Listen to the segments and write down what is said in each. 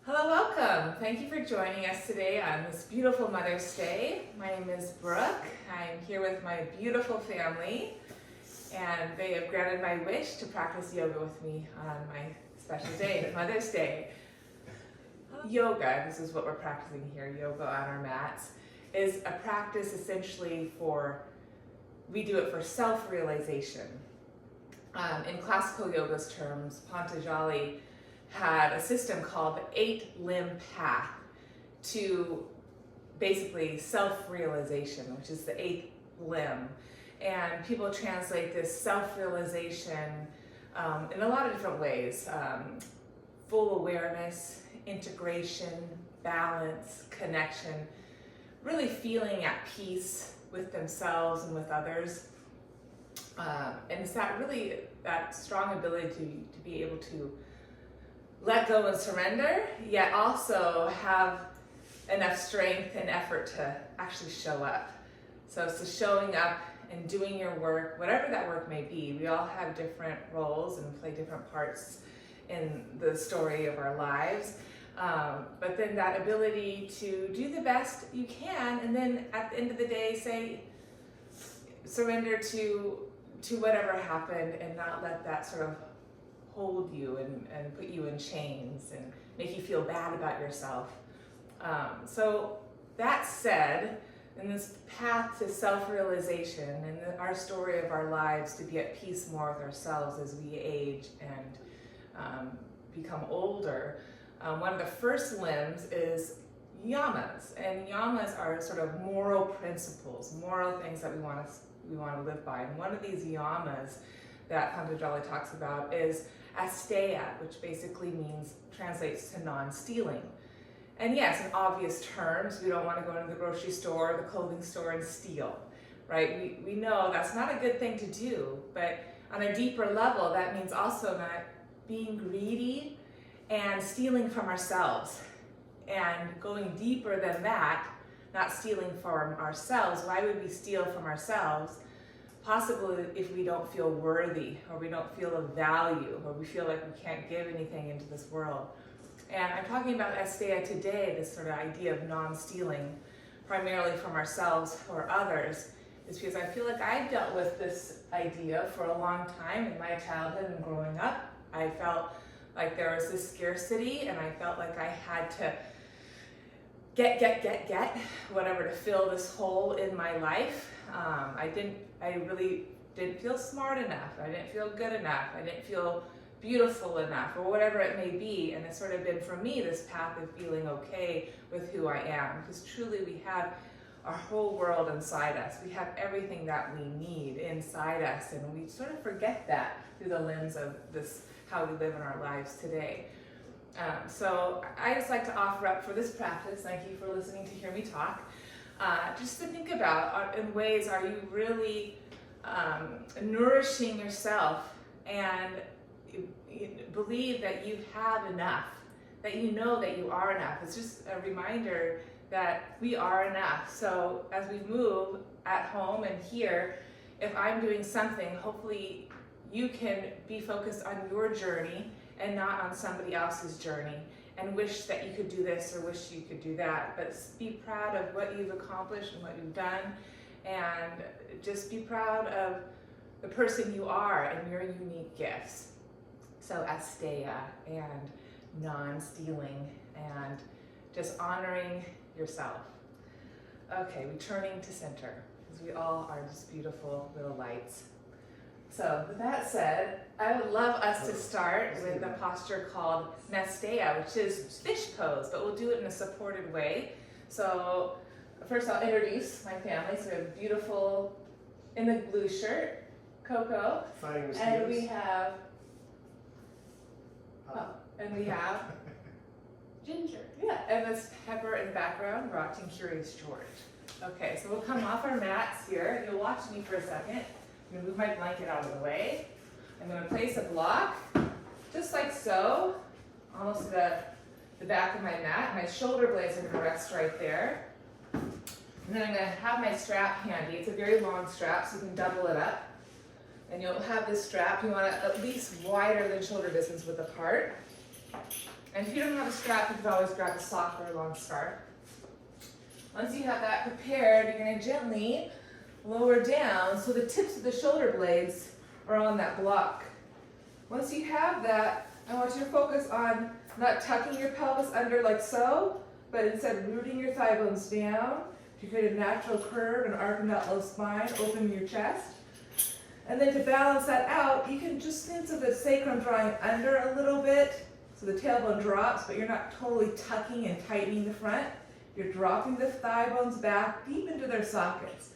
Hello, welcome. Thank you for joining us today on this beautiful Mother's Day. My name is Brooke. I'm here with my beautiful family, and they have granted my wish to practice yoga with me on my special day, Mother's Day. Yoga, this is what we're practicing here, yoga on our mats, is a practice essentially we do it for self-realization. In classical yoga's terms, Patanjali had a system called the 8-limb path to basically self-realization, which is the 8th limb. And people translate this self-realization in a lot of different ways. Full awareness, integration, balance, connection, really feeling at peace with themselves and with others. And it's that strong ability to be able to let go and surrender, yet also have enough strength and effort to actually show up. So it's the showing up and doing your work, whatever that work may be. We all have different roles and play different parts in the story of our lives. But then that ability to do the best you can, and then at the end of the day, surrender to whatever happened and not let that sort of hold you and put you in chains and make you feel bad about yourself. So that said, in this path to self-realization and our story of our lives to be at peace more with ourselves as we age and become older, one of the first limbs is yamas. And yamas are sort of moral principles, moral things that we want to live by. And one of these yamas that Patanjali talks about is asteya, which basically translates to non-stealing. And yes, in obvious terms, we don't want to go into the grocery store or the clothing store and steal, right? We know that's not a good thing to do, but on a deeper level, that means also not being greedy and stealing from ourselves. And going deeper than that, not stealing from ourselves. Why would we steal from ourselves? Possibly if we don't feel worthy, or we don't feel of value, or we feel like we can't give anything into this world. And I'm talking about asteya today, this sort of idea of non-stealing, primarily from ourselves or others, is because I feel like I've dealt with this idea for a long time in my childhood and growing up. I felt like there was this scarcity, and I felt like I had to get, whatever, to fill this hole in my life. I really didn't feel smart enough. I didn't feel good enough. I didn't feel beautiful enough, or whatever it may be. And it's sort of been, for me, this path of feeling okay with who I am. Because truly we have our whole world inside us. We have everything that we need inside us. And we sort of forget that through the lens of this, how we live in our lives today. So I just like to offer up for this practice, thank you for listening to hear me talk, just to think about in ways, are you really nourishing yourself and believe that you have enough, that you know that you are enough. It's just a reminder that we are enough. So as we move at home and here, if I'm doing something, hopefully you can be focused on your journey and not on somebody else's journey, and wish that you could do this or wish you could do that. But be proud of what you've accomplished and what you've done, and just be proud of the person you are and your unique gifts. So asteya and non-stealing and just honoring yourself. Okay, returning to center, because we all are just beautiful little lights. So with that said, I would love us to start with a posture called nasteya, which is fish pose, but we'll do it in a supported way. So first I'll introduce my family. So we have beautiful, in the blue shirt, Coco. And we have, Ginger. yeah, and it's Pepper in the background, rocking Curious George. Okay, so we'll come off our mats here. You'll watch me for a second. I'm gonna move my blanket out of the way. I'm gonna place a block, just like so, almost to the back of my mat. My shoulder blades are gonna rest right there. And then I'm gonna have my strap handy. It's a very long strap, so you can double it up. And you'll have this strap, you want it at least wider than shoulder distance width apart. And if you don't have a strap, you can always grab a sock or a long scarf. Once you have that prepared, you're going to gently lower down so the tips of the shoulder blades are on that block. Once you have that, I want you to focus on not tucking your pelvis under like so, but instead rooting your thigh bones down to create a natural curve and arcing that low spine, opening your chest. And then to balance that out, you can just think of the sacrum drawing under a little bit, so the tailbone drops, but you're not totally tucking and tightening the front. You're dropping the thigh bones back deep into their sockets,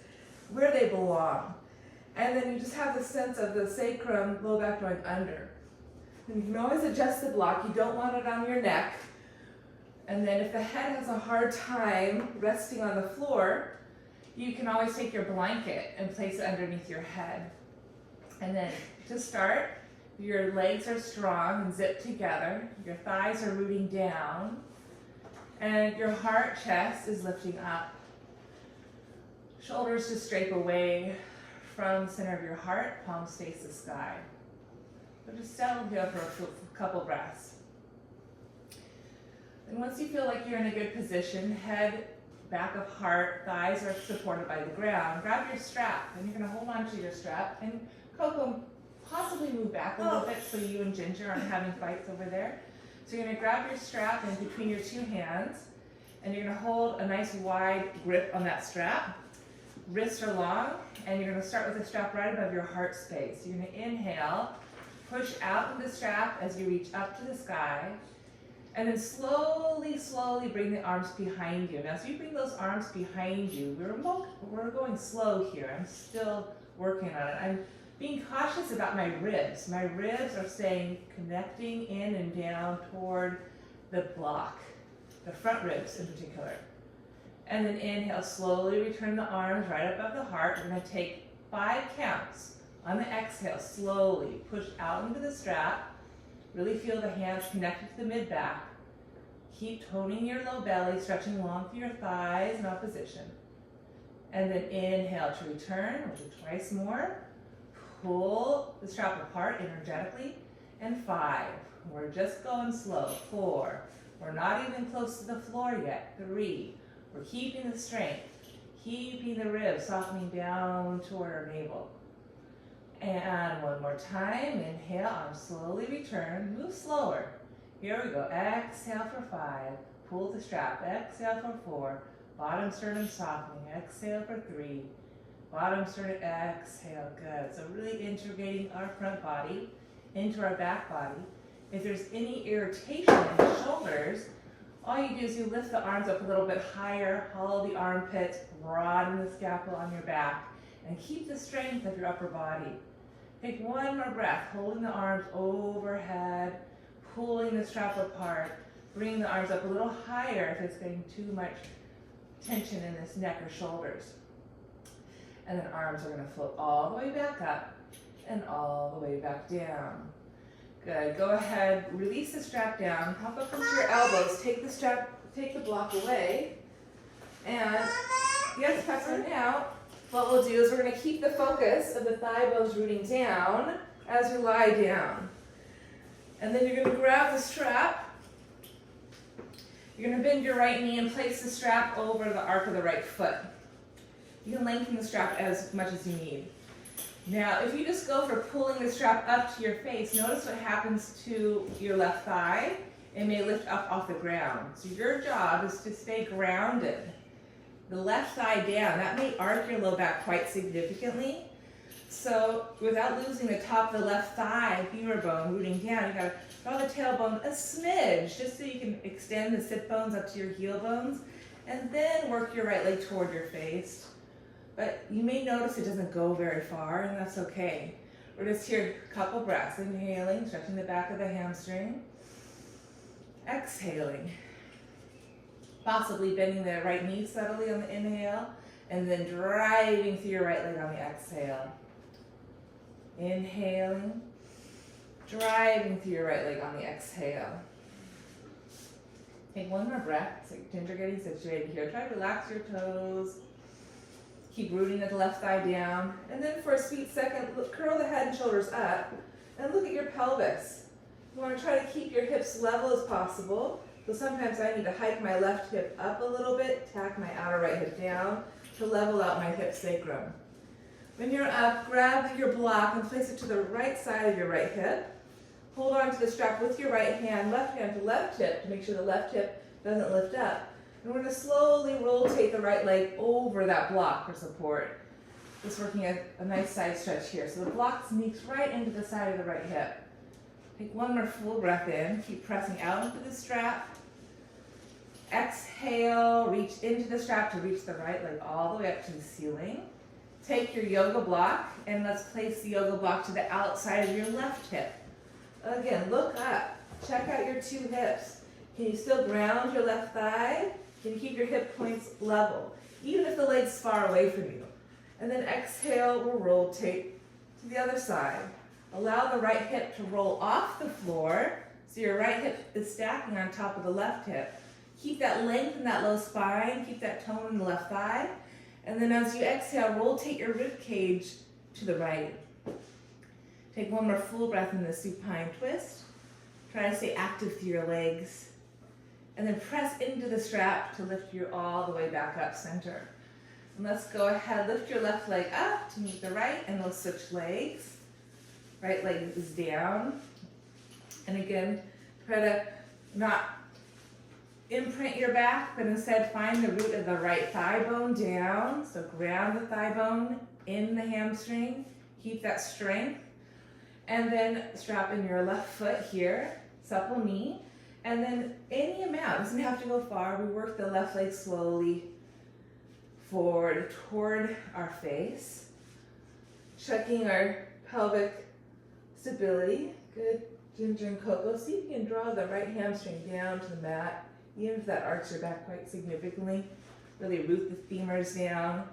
where they belong. And then you just have the sense of the sacrum, low back drawing under. And you can always adjust the block. You don't want it on your neck. And then if the head has a hard time resting on the floor, you can always take your blanket and place it underneath your head. And then to start, your legs are strong and zipped together. Your thighs are rooting down. And your heart chest is lifting up. Shoulders just drape away from the center of your heart, palms face the sky. So just settle here for a couple breaths. And once you feel like you're in a good position, head, back of heart, thighs are supported by the ground, grab your strap, and you're going to hold on to your strap. And Coco, possibly move back a little bit so you and Ginger aren't having fights over there. So you're going to grab your strap in between your two hands, and you're going to hold a nice wide grip on that strap. Wrists are long, and you're going to start with the strap right above your heart space. You're going to inhale, push out of the strap as you reach up to the sky, and then slowly, slowly bring the arms behind you. Now, as you bring those arms behind you, we're going slow here. I'm still working on it. I'm being cautious about my ribs. My ribs are staying connecting in and down toward the block, the front ribs in particular. And then inhale, slowly return the arms right above the heart. We're going to take 5 counts. On the exhale, slowly push out into the strap. Really feel the hands connected to the mid-back. Keep toning your low belly, stretching long through your thighs in opposition. And then inhale to return. We'll do twice more. Pull the strap apart energetically. And 5. We're just going slow. 4. We're not even close to the floor yet. 3. We're keeping the strength. Keeping the ribs softening down toward our navel. And one more time. Inhale, arms slowly return. Move slower. Here we go. Exhale for 5. Pull the strap. Exhale for 4. Bottom sternum softening. Exhale for 3. Bottom sternum, exhale. Good. So really integrating our front body into our back body. If there's any irritation in the shoulders, all you do is you lift the arms up a little bit higher, hollow the armpits, broaden the scapula on your back, and keep the strength of your upper body. Take one more breath, holding the arms overhead, pulling the strap apart, bring the arms up a little higher if it's getting too much tension in this neck or shoulders. And then arms are going to float all the way back up and all the way back down. Good. Go ahead, release the strap down, pop up into your elbows, take the block away, and yes, Pepper, now what we'll do is we're going to keep the focus of the thigh bones rooting down as we lie down. And then you're going to grab the strap. You're going to bend your right knee and place the strap over the arc of the right foot. You can lengthen the strap as much as you need. Now, if you just go for pulling the strap up to your face, notice what happens to your left thigh. It may lift up off the ground. So your job is to stay grounded. The left thigh down, that may arc your low back quite significantly. So without losing the top of the left thigh, femur bone rooting down, you gotta draw the tailbone a smidge, just so you can extend the sit bones up to your heel bones, and then work your right leg toward your face. But you may notice it doesn't go very far, and that's okay. We're just here a couple breaths. Inhaling, stretching the back of the hamstring. Exhaling. Possibly bending the right knee subtly on the inhale, and then driving through your right leg on the exhale. Inhaling, driving through your right leg on the exhale. Take one more breath. It's like Ginger getting situated here. Try to relax your toes. Keep rooting the left thigh down. And then for a sweet second, curl the head and shoulders up and look at your pelvis. You want to try to keep your hips level as possible. So sometimes I need to hike my left hip up a little bit, tack my outer right hip down to level out my hip sacrum. When you're up, grab your block and place it to the right side of your right hip. Hold on to the strap with your right hand to left hip to make sure the left hip doesn't lift up. And we're going to slowly rotate the right leg over that block for support. Just working a nice side stretch here. So the block sneaks right into the side of the right hip. Take one more full breath in. Keep pressing out into the strap. Exhale, reach into the strap to reach the right leg all the way up to the ceiling. Take your yoga block and let's place the yoga block to the outside of your left hip. Again, look up. Check out your two hips. Can you still ground your left thigh? Can you keep your hip points level, even if the leg's far away from you? And then exhale, we'll rotate to the other side. Allow the right hip to roll off the floor so your right hip is stacking on top of the left hip. Keep that length in that low spine, keep that tone in the left thigh. And then as you exhale, rotate your rib cage to the right. Take one more full breath in the supine twist. Try to stay active through your legs. And then press into the strap to lift you all the way back up center. And let's go ahead, lift your left leg up to meet the right, and we'll switch legs. Right leg is down. And again, try to not imprint your back, but instead find the root of the right thigh bone down. So ground the thigh bone in the hamstring. Keep that strength. And then strap in your left foot here, supple knee. And then any amount, doesn't have to go far. We work the left leg slowly forward toward our face. Checking our pelvic stability. Good. Ginger and cocoa. See if you can draw the right hamstring down to the mat. Even if that arcs your back quite significantly, really root the femurs down.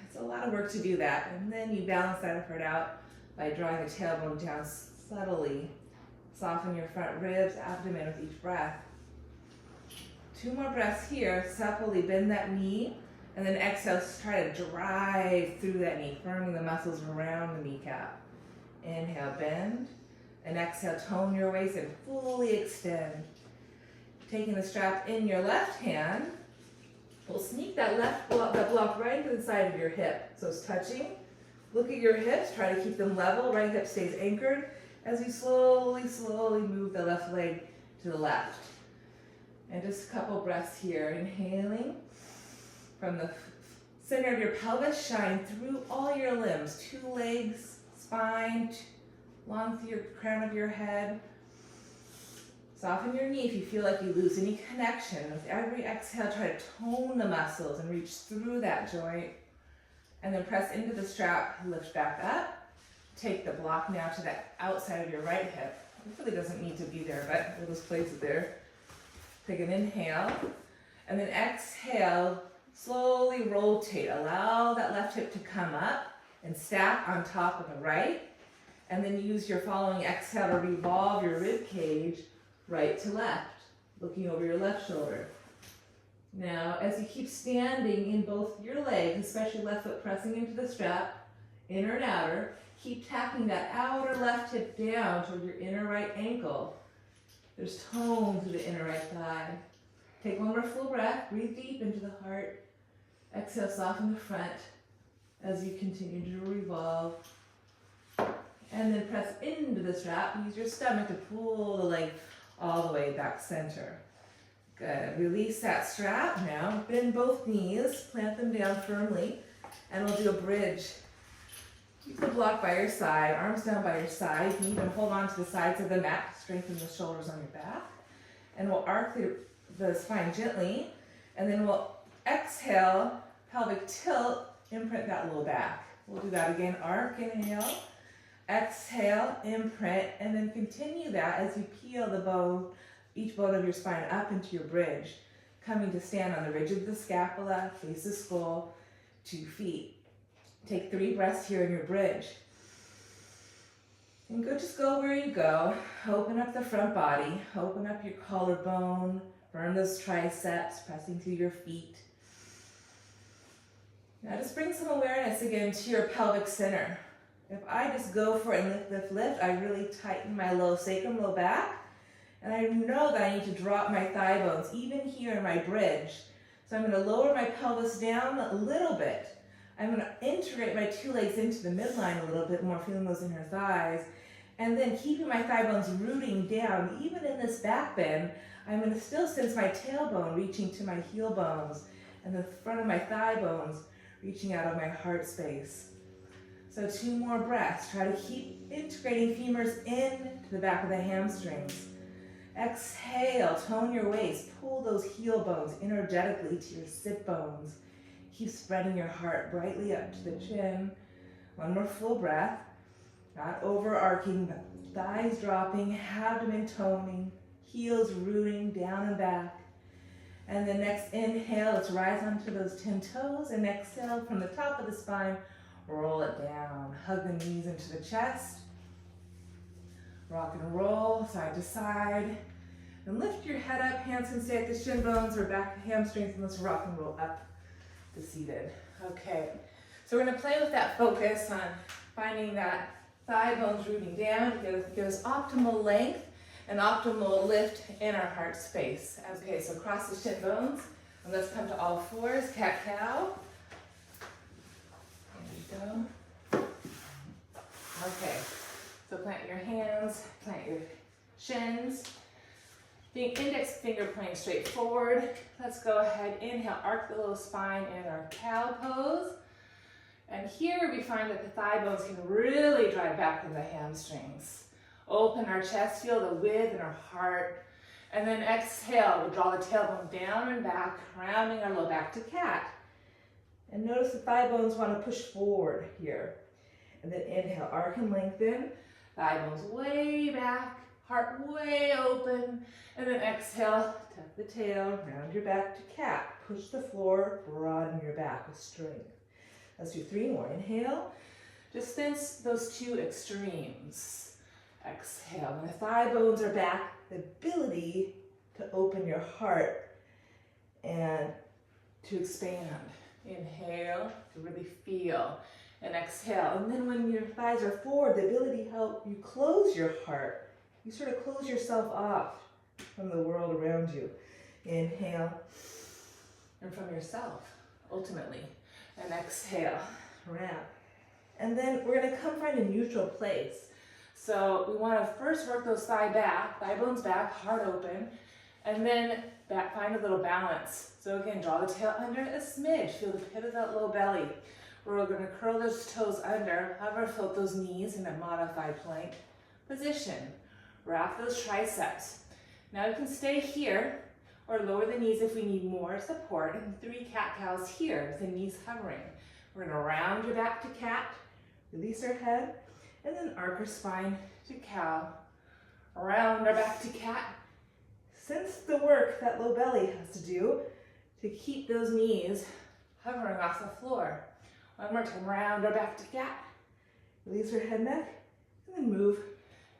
It's a lot of work to do that. And then you balance that effort out by drawing the tailbone down subtly. Soften your front ribs, abdomen with each breath. 2 more breaths here. Supplely bend that knee, and then exhale, try to drive through that knee, firming the muscles around the kneecap. Inhale, bend, and exhale, tone your waist and fully extend. Taking the strap in your left hand, we'll sneak that block right into the side of your hip. So it's touching. Look at your hips, try to keep them level. Right hip stays anchored as you slowly move the left leg to the left. And just a couple breaths here. Inhaling from the center of your pelvis, shine through all your limbs. 2 legs, spine, long through your crown of your head. Soften your knee if you feel like you lose any connection. With every exhale, try to tone the muscles and reach through that joint. And then press into the strap, lift back up. Take the block now to the outside of your right hip. It really doesn't need to be there, but we'll just place it there. Take an inhale, and then exhale, slowly rotate. Allow that left hip to come up and stack on top of the right. And then use your following exhale to revolve your rib cage right to left, looking over your left shoulder. Now, as you keep standing in both your legs, especially left foot pressing into the strap, inner and outer, keep tacking that outer left hip down toward your inner right ankle. There's tone to the inner right thigh. Take one more full breath, breathe deep into the heart. Exhale, soften the front as you continue to revolve. And then press into the strap. Use your stomach to pull the leg all the way back center. Good. Release that strap now. Bend both knees, plant them down firmly, and we'll do a bridge. Keep the block by your side, arms down by your side. You can even hold on to the sides of the mat to strengthen the shoulders on your back. And we'll arc the spine gently, and then we'll exhale, pelvic tilt, imprint that low back. We'll do that again. Arc, inhale. Exhale, imprint, and then continue that as you peel the bone, each bone of your spine up into your bridge, coming to stand on the ridge of the scapula, face the skull, 2 feet. Take 3 breaths here in your bridge. And just go where you go. Open up the front body, open up your collarbone, firm those triceps, pressing through your feet. Now just bring some awareness again to your pelvic center. If I just go for it and lift, lift, lift, I really tighten my low sacrum, low back. And I know that I need to drop my thigh bones, even here in my bridge. So I'm going to lower my pelvis down a little bit. I'm going to integrate my two legs into the midline a little bit more, feeling those inner thighs. And then keeping my thigh bones rooting down, even in this back bend, I'm going to still sense my tailbone reaching to my heel bones and the front of my thigh bones reaching out of my heart space. So 2 more breaths. Try to keep integrating femurs into the back of the hamstrings. Exhale, tone your waist. Pull those heel bones energetically to your sit bones. Keep spreading your heart brightly up to the chin. 1 more full breath. Not overarching, but thighs dropping, abdomen toning, heels rooting down and back. And the next inhale, let's rise onto those 10 toes. And exhale from the top of the spine, roll it down. Hug the knees into the chest. Rock and roll, side to side. And lift your head up, hands can stay at the shin bones or back of the hamstrings, and let's rock and roll up to seated. Okay, so we're gonna play with that focus on finding that thigh bones rooting down, give us optimal length and optimal lift in our heart space. Okay, so cross the shin bones, and let's come to all fours, cat-cow. There we go. Okay. So plant your hands, plant your shins. The index finger pointing straight forward. Let's go ahead, inhale, arc the low spine in our cow pose. And here we find that the thigh bones can really drive back in the hamstrings. Open our chest, feel the width in our heart. And then exhale, we'll draw the tailbone down and back, rounding our low back to cat. And notice the thigh bones want to push forward here. And then inhale, arc and lengthen. Thigh bones way back, heart way open, and then exhale, tuck the tail, round your back to cat. Push the floor, broaden your back with strength. Let's do 3 more. Inhale, just sense those 2 extremes. Exhale, when the thigh bones are back, the ability to open your heart and to expand. Inhale, to really feel. And exhale, and then when your thighs are forward, the ability to help you close your heart. You sort of close yourself off from the world around you. Inhale, and from yourself, ultimately. And exhale, round. And then we're gonna come find a neutral place. So we wanna first work those thigh bones back, heart open, and then find a little balance. So again, draw the tail under a smidge, feel the pit of that low belly. We're going to curl those toes under, hover, float those knees in a modified plank position. Wrap those triceps. Now you can stay here or lower the knees if we need more support. And 3 cat-cows here with the knees hovering. We're going to round your back to cat, release our head, and then arc our spine to cow. Round our back to cat. Sense the work that low belly has to do to keep those knees hovering off the floor. 1 more time, round our back to cat. Release our head, neck, and then move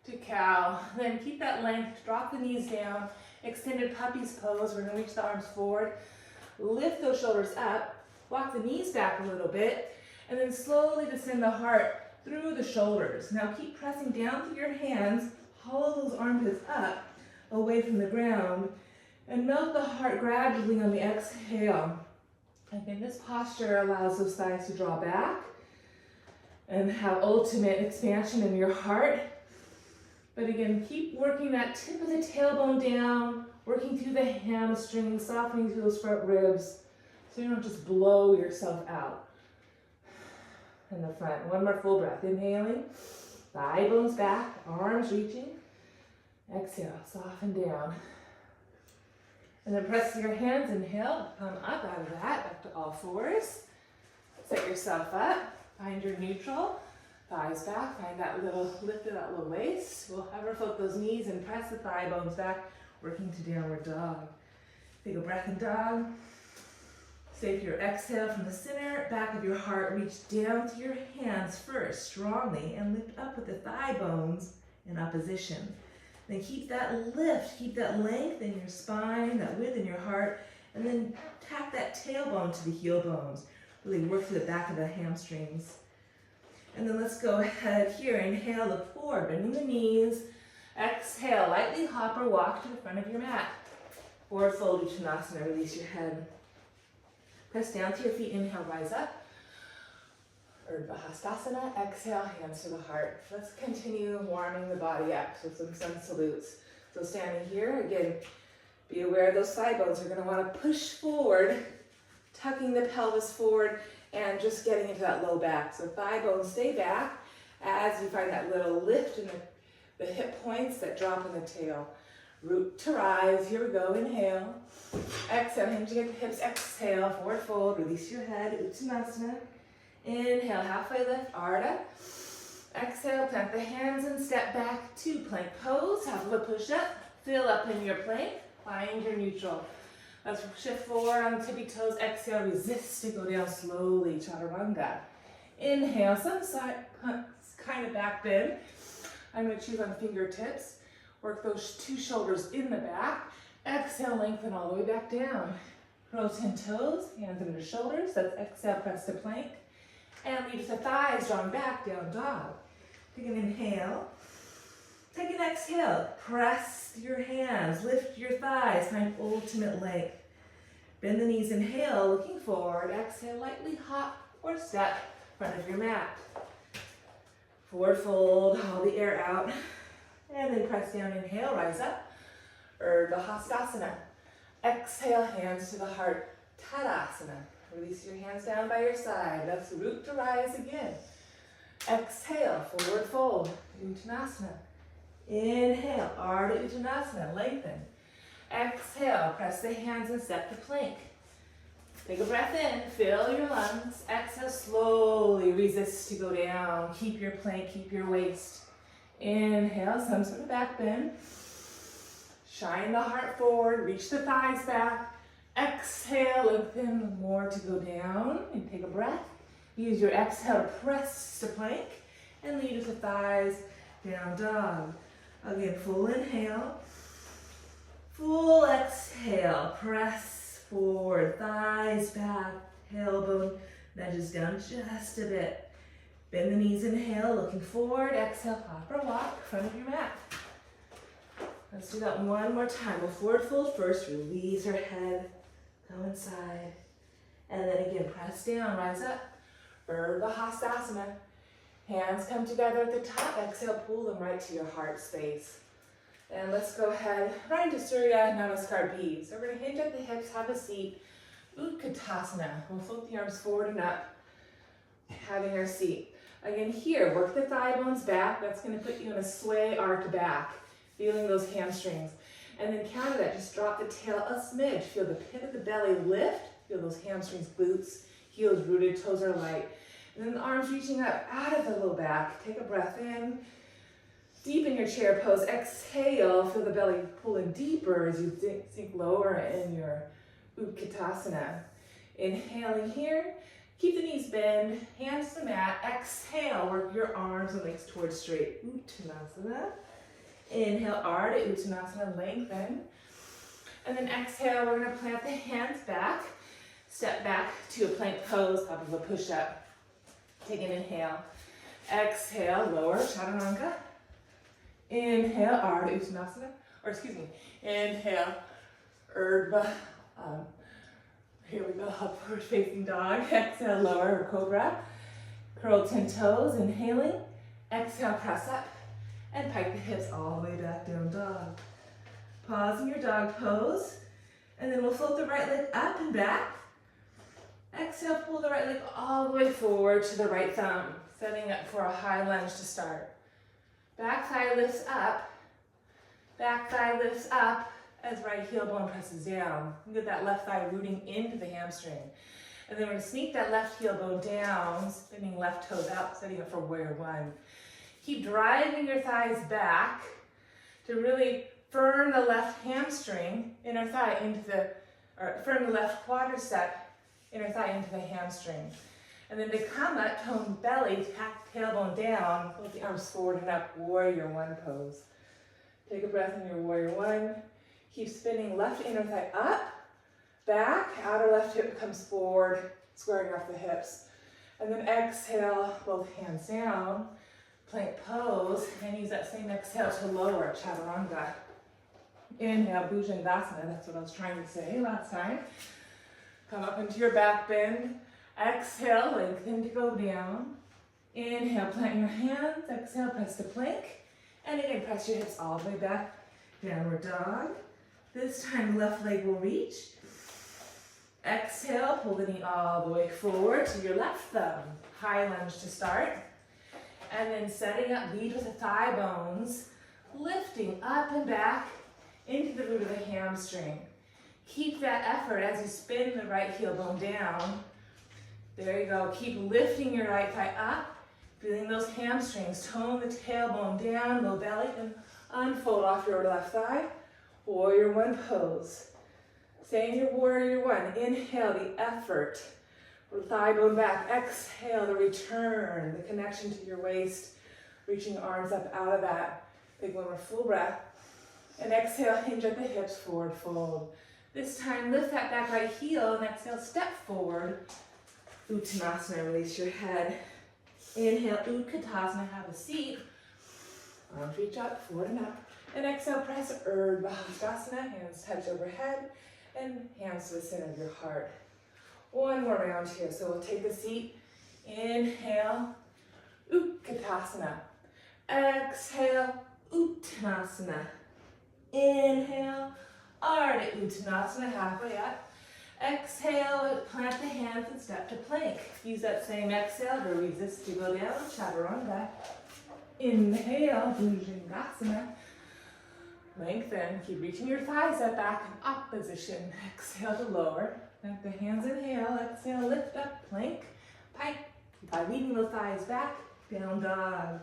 to cow. Then keep that length, drop the knees down, extended puppy's pose. We're gonna reach the arms forward, lift those shoulders up, walk the knees back a little bit, and then slowly descend the heart through the shoulders. Now keep pressing down through your hands, hollow those armpits up, away from the ground, and melt the heart gradually on the exhale. Again, this posture allows those thighs to draw back and have ultimate expansion in your heart. But again, keep working that tip of the tailbone down, working through the hamstrings, softening through those front ribs, so you don't just blow yourself out in the front. 1 more full breath. Inhaling, thigh bones back, arms reaching. Exhale, soften down. And then press your hands, inhale, come up out of that, back to all fours. Set yourself up, find your neutral, thighs back, find that little lift of that little waist. We'll hover float those knees and press the thigh bones back, working to downward dog. Take a breath in dog. Stay for your exhale from the center, back of your heart, reach down to your hands first, strongly, and lift up with the thigh bones in opposition. Then keep that lift, keep that length in your spine, that width in your heart, and then tack that tailbone to the heel bones. Really work through the back of the hamstrings. And then let's go ahead here. Inhale, look forward, bending the knees. Exhale, lightly hop or walk to the front of your mat. Forward fold, Uttanasana, release your head. Press down to your feet, inhale, rise up. Urdhva Hastasana, exhale, hands to the heart. Let's continue warming the body up, so some sun salutes. So standing here, again, be aware those thigh bones are gonna wanna push forward, tucking the pelvis forward, and just getting into that low back. So thigh bones stay back as you find that little lift in the hip points that drop in the tail. Root to rise, here we go, inhale. Exhale, hinging at the hips, exhale, forward fold, release your head, Uttanasana. Inhale, halfway lift, Ardha. Exhale, plant the hands and step back to plank pose. Half of a push up, fill up in your plank, find your neutral. Let's shift forward on the tippy toes, exhale, resist to go down slowly, Chaturanga. Inhale, some side, kind of back bend. I'm gonna choose on fingertips. Work those two shoulders in the back. Exhale, lengthen all the way back down. Curl 10 toes, hands under the shoulders. That's exhale, press to plank. And leave the thighs drawn back, down dog. Take an inhale. Take an exhale. Press your hands, lift your thighs, find ultimate length. Bend the knees, inhale, looking forward. Exhale, lightly hop or step, front of your mat. Forward fold, haul the air out. And then press down, inhale, rise up. Urdhva Hastasana. Exhale, hands to the heart, Tadasana. Release your hands down by your side. Let's root to rise again. Exhale, forward fold, Uttanasana. Inhale, Ardha Uttanasana, lengthen. Exhale, press the hands and step to plank. Take a breath in, fill your lungs. Exhale, slowly resist to go down. Keep your plank, keep your waist. Inhale, some sort of back bend. Shine the heart forward, reach the thighs back. Exhale, lengthen more to go down. And take a breath. Use your exhale to press to plank. And lead with the thighs, down dog. Again, full inhale. Full exhale, press forward, thighs back, tailbone nudges down just a bit. Bend the knees, inhale, looking forward, exhale, hop or walk, front of your mat. Let's do that one more time. We'll forward fold first, release your head, go inside. And then again, press down, rise up. Urdhva Hastasana. Hands come together at the top, exhale, pull them right to your heart space. And let's go ahead, right into Surya Namaskar B. So we're gonna hinge at the hips, have a seat. Utkatasana. We'll float the arms forward and up, having our seat. Again here, work the thigh bones back. That's gonna put you in a sway arc back, feeling those hamstrings. And then counter that, just drop the tail a smidge. Feel the pit of the belly lift. Feel those hamstrings, glutes, heels rooted, toes are light. And then the arms reaching up out of the low back. Take a breath in. Deepen your chair pose. Exhale, feel the belly pulling deeper as you sink lower in your Utkatasana. Inhaling here. Keep the knees bent, hands to the mat. Exhale, work your arms and legs towards straight. Uttanasana. Inhale, Ardha Uttanasana, lengthen. And then exhale, we're gonna plant the hands back. Step back to a plank pose, top of a push-up. Take an inhale. Exhale, lower, Chaturanga. Inhale, Ardha Uttanasana, inhale, Urdhva, here we go, upward facing dog. Exhale, lower, or cobra. Curl 10 toes, inhaling. Exhale, press up, and pike the hips all the way back down, dog. Pause in your dog pose, and then we'll float the right leg up and back. Exhale, pull the right leg all the way forward to the right thumb, setting up for a high lunge to start. Back thigh lifts up, as right heel bone presses down. Get that left thigh rooting into the hamstring. And then we're gonna sneak that left heel bone down, spinning left toes out, setting up for warrior one. Keep driving your thighs back to really firm the left hamstring, inner thigh firm the left quadricep, inner thigh into the hamstring. And then to come up, tone belly, tailbone down, float the arms forward and up, warrior one pose. Take a breath in your warrior one. Keep spinning left inner thigh up, back, outer left hip comes forward, squaring off the hips. And then exhale, both hands down, plank pose, and use that same exhale to lower, chaturanga. Inhale, Bhujangasana, that's what I was trying to say last time. Come up into your back bend. Exhale, lengthen to go down. Inhale, plant your hands. Exhale, press to plank. And again, press your hips all the way back. Downward dog. This time, left leg will reach. Exhale, pull the knee all the way forward to your left thumb. High lunge to start. And then setting up, lead with the thigh bones. Lifting up and back into the root of the hamstring. Keep that effort as you spin the right heel bone down. There you go. Keep lifting your right thigh up. Feeling those hamstrings. Tone the tailbone down, low belly, and unfold off your left thigh. Warrior one pose. Stay in your warrior one. Inhale the effort. Thigh bone back. Exhale the return, the connection to your waist. Reaching arms up out of that. Take one more full breath. And exhale, hinge at the hips, forward fold. This time, lift that back right heel and exhale, step forward. Uttanasana, release your head. Inhale, Utkatasana, have a seat. Arms reach up, forward and up. And exhale, press Urdhva Hastasana, hands touch overhead and hands to the center of your heart. One more round here, so we'll take a seat. Inhale, Utkatasana. Exhale, Uttanasana. Inhale, Ardha Uttanasana, halfway up. Exhale, plant the hands and step to plank. Use that same exhale to resist to go down, chaturanga. Inhale, Bhujangasana. Lengthen, keep reaching your thighs up, back in opposition. Exhale to lower. Let the hands inhale, exhale, lift up, plank, pike. By leading the thighs back, down dog.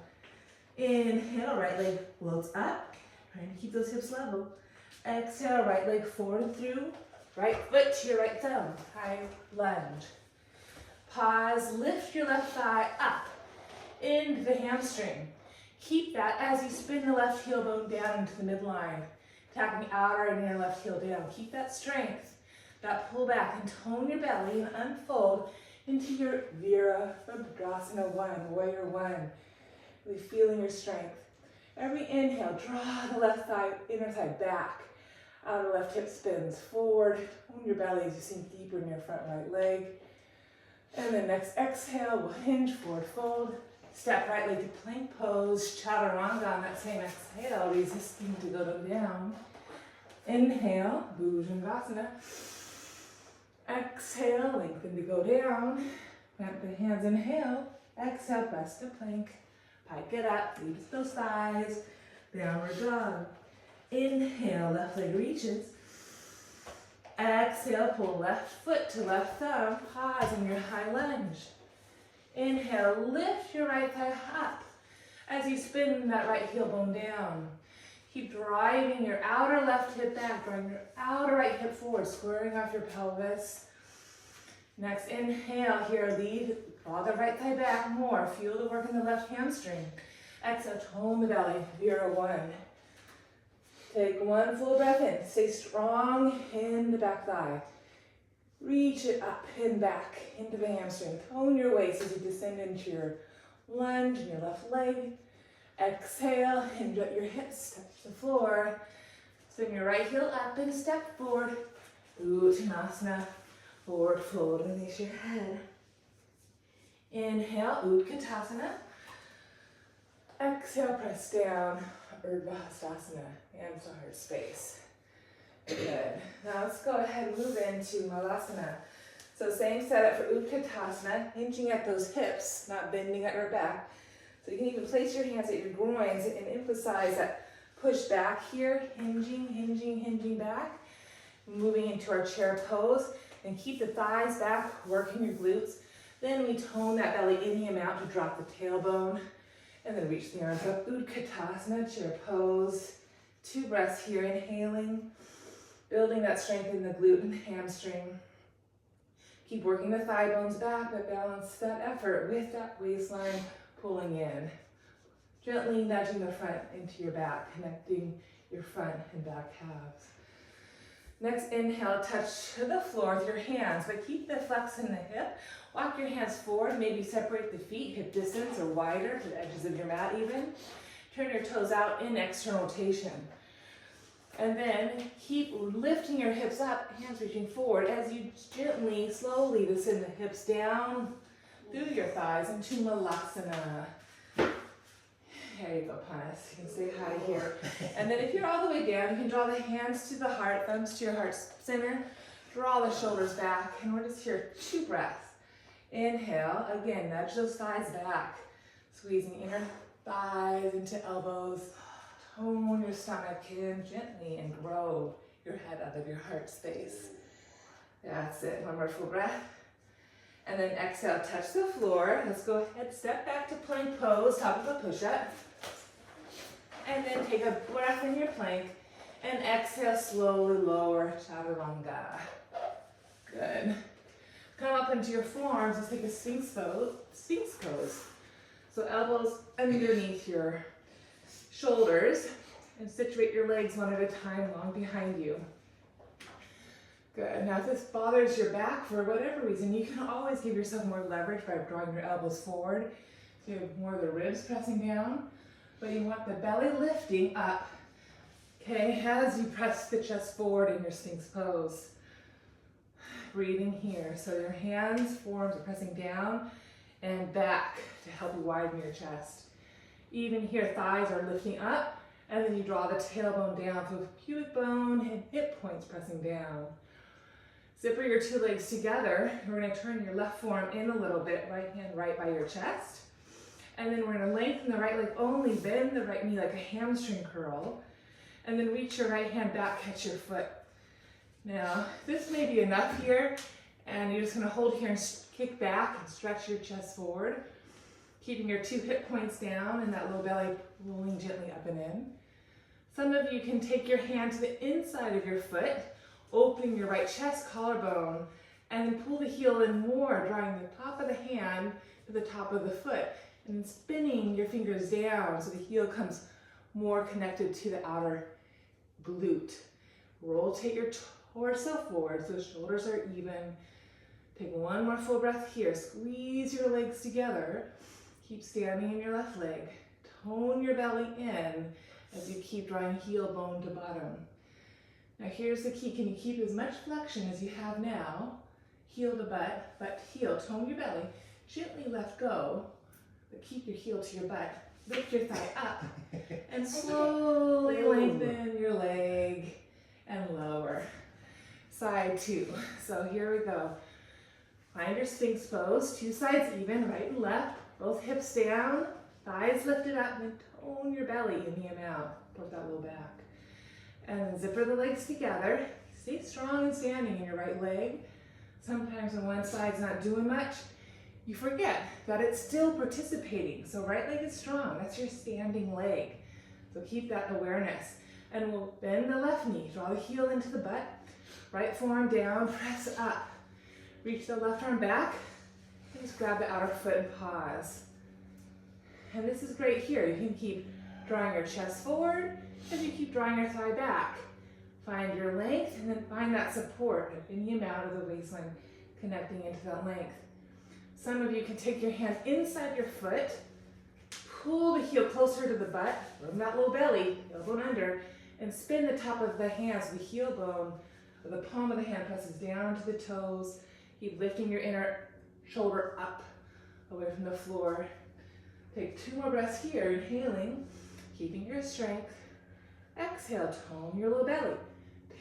Inhale, right leg floats up. Trying to keep those hips level. Exhale, right leg forward and through. Right foot to your right thumb. High lunge. Pause, lift your left thigh up into the hamstring. Keep that as you spin the left heel bone down into the midline. Tapping outer and inner left heel down. Keep that strength, that pull back, and tone your belly and unfold into your Virabhadrasana 1, warrior one. Really feeling your strength. Every inhale, draw the left thigh, inner thigh back. Outer left hip spins forward. Tone your belly as you sink deeper in your front right leg. And then next exhale, we'll hinge, forward fold. Step right leg to plank pose. Chaturanga on that same exhale, resisting to go down. Inhale, Bhujangasana. Exhale, lengthen to go down. Plant the hands, inhale. Exhale, press to plank. Pike it up, lead with those thighs. Downward dog. Inhale, left leg reaches. Exhale, pull left foot to left thumb. Pause in your high lunge. Inhale, lift your right thigh up as you spin that right heel bone down. Keep driving your outer left hip back, drawing your outer right hip forward, squaring off your pelvis. Next, inhale here, lead, draw the right thigh back more. Feel the work in the left hamstring. Exhale, tone the belly, Vira one. Take one full breath in. Stay strong in the back thigh. Reach it up and back into the hamstring. Tone your waist as you descend into your lunge in your left leg. Exhale, hinge at your hips, touch the floor. Spin your right heel up and step forward. Uttanasana, forward fold, release your head. Inhale, Utkatasana. Exhale, press down, Urdhva Hastasana, hands to heart space. Good. Now let's go ahead and move into Malasana. So same setup for Utkatasana, hinging at those hips, not bending at your back. So you can even place your hands at your groins and emphasize that push back here, hinging back. Moving into our chair pose, and keep the thighs back, working your glutes. Then we tone that belly any amount to drop the tailbone. And then reach the arms up, Utkatasana, chair pose. 2 breaths here, inhaling. Building that strength in the glute and hamstring. Keep working the thigh bones back, but balance that effort with that waistline pulling in. Gently nudging the front into your back, connecting your front and back calves. Next inhale, touch to the floor with your hands, but keep the flex in the hip. Walk your hands forward, maybe separate the feet, hip distance or wider to the edges of your mat even. Turn your toes out in external rotation. And then keep lifting your hips up, hands reaching forward as you gently, slowly descend the hips down through your thighs into Malasana. There you go, Panas. You can say hi here. And then if you're all the way down, you can draw the hands to the heart, thumbs to your heart center. Draw the shoulders back, and we're just here 2 breaths. Inhale, again, nudge those thighs back. Squeezing inner thighs into elbows. Tone your stomach in gently and grow your head out of your heart space. That's it. One more full breath. And then exhale, touch the floor. Let's go ahead, step back to plank pose, top of a push-up. And then take a breath in your plank. And exhale, slowly lower, chaturanga. Good. Come up into your forearms. Let's take a Sphinx pose. So elbows underneath your shoulders and situate your legs one at a time long behind you. Good. Now if this bothers your back for whatever reason, you can always give yourself more leverage by drawing your elbows forward. So you have more of the ribs pressing down, but you want the belly lifting up, okay, as you press the chest forward in your Sphinx pose. Breathing here. So your hands, forearms are pressing down and back to help you widen your chest. Even here, thighs are lifting up, and then you draw the tailbone down, so pubic bone and hip points pressing down. Zipper your 2 legs together. We're going to turn your left forearm in a little bit, right hand right by your chest. And then we're going to lengthen the right leg only, bend the right knee like a hamstring curl, and then reach your right hand back, catch your foot. Now, this may be enough here, and you're just going to hold here and kick back and stretch your chest forward, keeping your 2 hip points down and that low belly rolling gently up and in. Some of you can take your hand to the inside of your foot, opening your right chest collarbone, and then pull the heel in more, drawing the top of the hand to the top of the foot, and then spinning your fingers down so the heel comes more connected to the outer glute. Rotate your torso forward so the shoulders are even. Take one more full breath here. Squeeze your legs together. Keep standing in your left leg. Tone your belly in as you keep drawing heel bone to bottom. Now here's the key. Can you keep as much flexion as you have now? Heel to butt, butt to heel. Tone your belly. Gently let go, but keep your heel to your butt. Lift your thigh up and slowly lengthen your leg and lower. Side 2. So here we go. Find your Sphinx pose. 2 sides even, right and left. Both hips down, thighs lifted up, and tone your belly in the amount. Put that low back. And then zipper the legs together. Stay strong and standing in your right leg. Sometimes when one side's not doing much, you forget that it's still participating. So right leg is strong. That's your standing leg. So keep that awareness. And we'll bend the left knee. Draw the heel into the butt. Right forearm down, press up. Reach the left arm back. And just grab the outer foot and pause. And this is great here. You can keep drawing your chest forward as you keep drawing your thigh back. Find your length and then find that support of any amount of the waistline connecting into that length. Some of you can take your hand inside your foot, pull the heel closer to the butt, from that low belly, elbow under, and spin the top of the hand so the heel bone or the palm of the hand presses down to the toes. Keep lifting your inner shoulder up away from the floor. Take 2 more breaths here, inhaling, keeping your strength. Exhale, tone your low belly.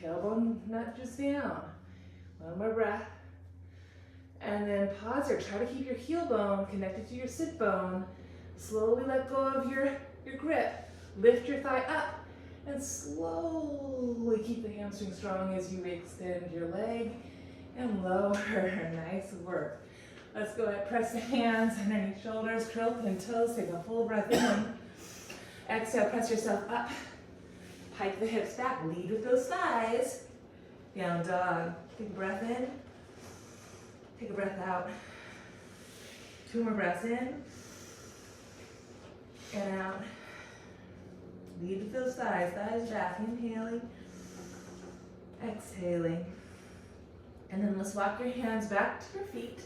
Tailbone nudges down. 1 more breath. And then pause here. Try to keep your heel bone connected to your sit bone. Slowly let go of your grip. Lift your thigh up and slowly keep the hamstring strong as you extend your leg and lower. Nice work. Let's go ahead, press the hands underneath shoulders, curl pin toes, take a full breath in. Exhale, press yourself up. Pike the hips back, lead with those thighs. Down dog. Take a breath in. Take a breath out. 2 more breaths in. And out. Lead with those thighs, thighs back, inhaling. Exhaling. And then let's walk your hands back to your feet.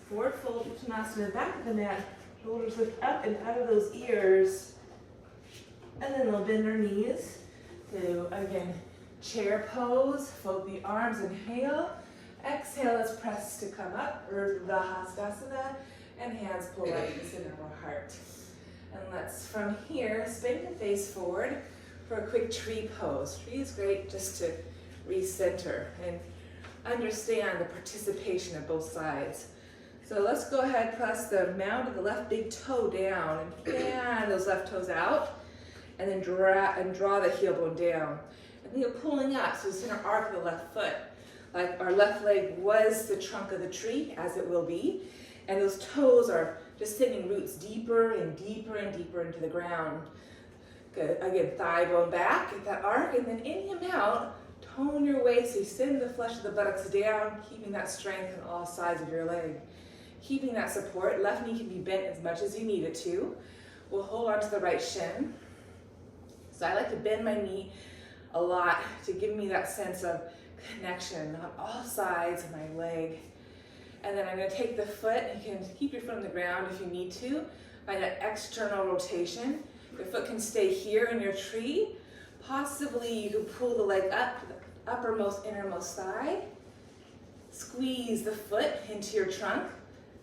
Forward fold, Uttanasana, back of the mat. Shoulders lift up and out of those ears. And then we'll bend our knees. Do, again, chair pose. Fold the arms, inhale. Exhale, let's press to come up, Urdhva Hastasana, and hands pull up to the center of our heart. And let's, from here, spin the face forward for a quick tree pose. Tree is great just to recenter and understand the participation of both sides. So let's go ahead, press the mound of the left big toe down and fan those left toes out, and then draw the heel bone down. And then you're pulling up, so it's in our arc of the left foot. Like our left leg was the trunk of the tree, as it will be, and those toes are just sending roots deeper and deeper and deeper into the ground. Good. Again, thigh bone back, get that arc, and then inhale out, tone your waist, so you send the flesh of the buttocks down, keeping that strength on all sides of your leg. Keeping that support, left knee can be bent as much as you need it to. We'll hold on to the right shin. So I like to bend my knee a lot to give me that sense of connection on all sides of my leg. And then I'm going to take the foot, you can keep your foot on the ground if you need to. Find that external rotation. Your foot can stay here in your tree. Possibly you can pull the leg up to the uppermost, innermost thigh. Squeeze the foot into your trunk.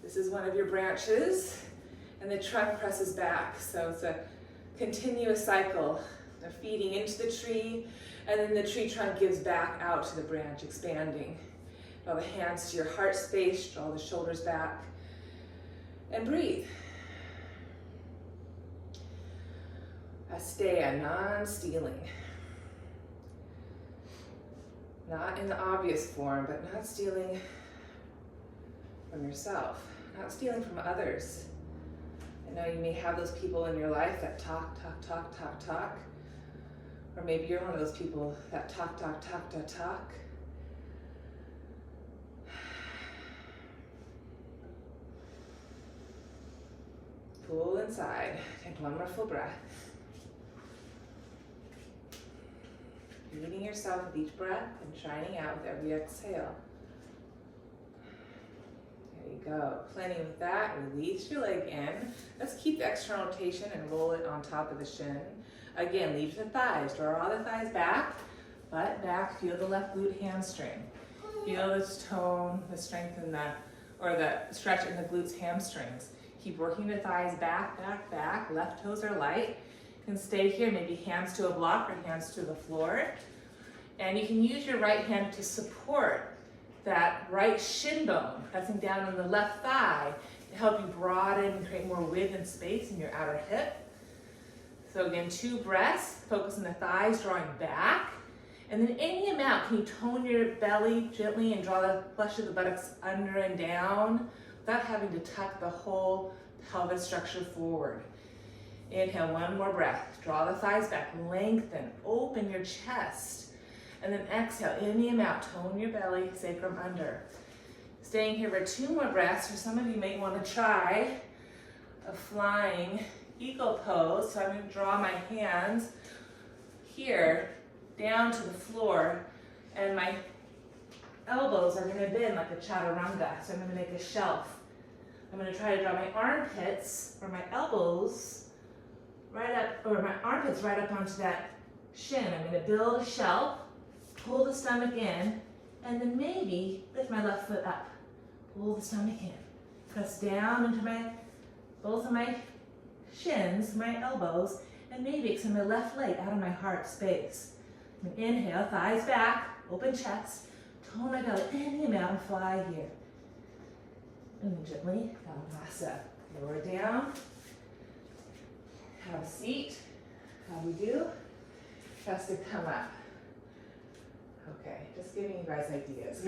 This is one of your branches. And the trunk presses back. So it's a continuous cycle of feeding into the tree, and then the tree trunk gives back out to the branch, expanding. Draw the hands to your heart space, draw the shoulders back, and breathe. Asteya, non-stealing. Not in the obvious form, but not stealing from yourself, not stealing from others. I know you may have those people in your life that talk. Or maybe you're one of those people that talk. Pull inside. Take one more full breath. Leading yourself with each breath and shining out with every exhale. There you go. Plenty with that. Release your leg in. Let's keep the external rotation and roll it on top of the shin. Again, leave the thighs. Draw all the thighs back. Butt back. Feel the left glute hamstring. Feel this tone, the strength in the, or the stretch in the glutes hamstrings. Keep working the thighs back. Left toes are light. You can stay here, maybe hands to a block or hands to the floor. And you can use your right hand to support that right shin bone, pressing down on the left thigh to help you broaden and create more width and space in your outer hip. So again, 2 breaths, focus on the thighs, drawing back. And then any amount, can you tone your belly gently and draw the flesh of the buttocks under and down without having to tuck the whole pelvis structure forward. Inhale, 1 more breath. Draw the thighs back, lengthen, open your chest. And then exhale, any amount, tone your belly, sacrum under. Staying here for 2 more breaths, or some of you may want to try a flying eagle pose. So I'm going to draw my hands here down to the floor, and my elbows are going to bend like a chaturanga. So I'm going to make a shelf. I'm going to try to draw my armpits, or my elbows, right up, or my armpits right up onto that shin. I'm going to build a shelf, pull the stomach in, and then maybe lift my left foot up. Pull the stomach in. Press down into both of my shins, my elbows, and maybe extend my left leg out of my heart space. And inhale, thighs back, open chest, tone my belly, any amount, and fly here. And then gently, Kalamasa. Lower down. Have a seat. How we do? Chest to come up. Okay, just giving you guys ideas.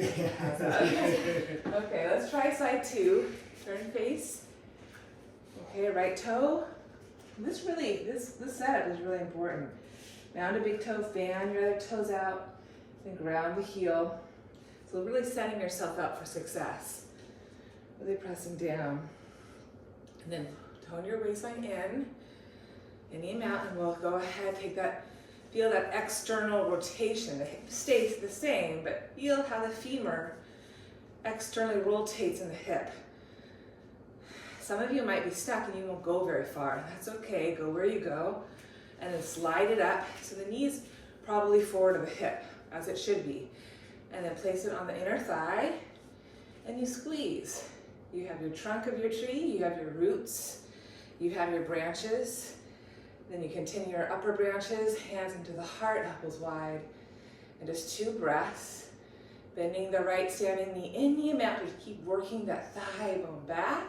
Okay, let's try side 2. Turn face. Okay, right toe. This setup is really important. Round a big toe, fan your other toes out, then ground the heel. So really setting yourself up for success. Really pressing down. And then tone your waistline in, any amount, and we'll go ahead, take that Feel that external rotation. The hip stays the same, but feel how the femur externally rotates in the hip. Some of you might be stuck and you won't go very far. That's okay, go where you go. And then slide it up so the knee's probably forward of the hip, as it should be. And then place it on the inner thigh, and you squeeze. You have your trunk of your tree, you have your roots, you have your branches. Then you continue your upper branches, hands into the heart, elbows wide. And just 2 breaths. Bending the right standing knee in the amount to keep working that thigh bone back.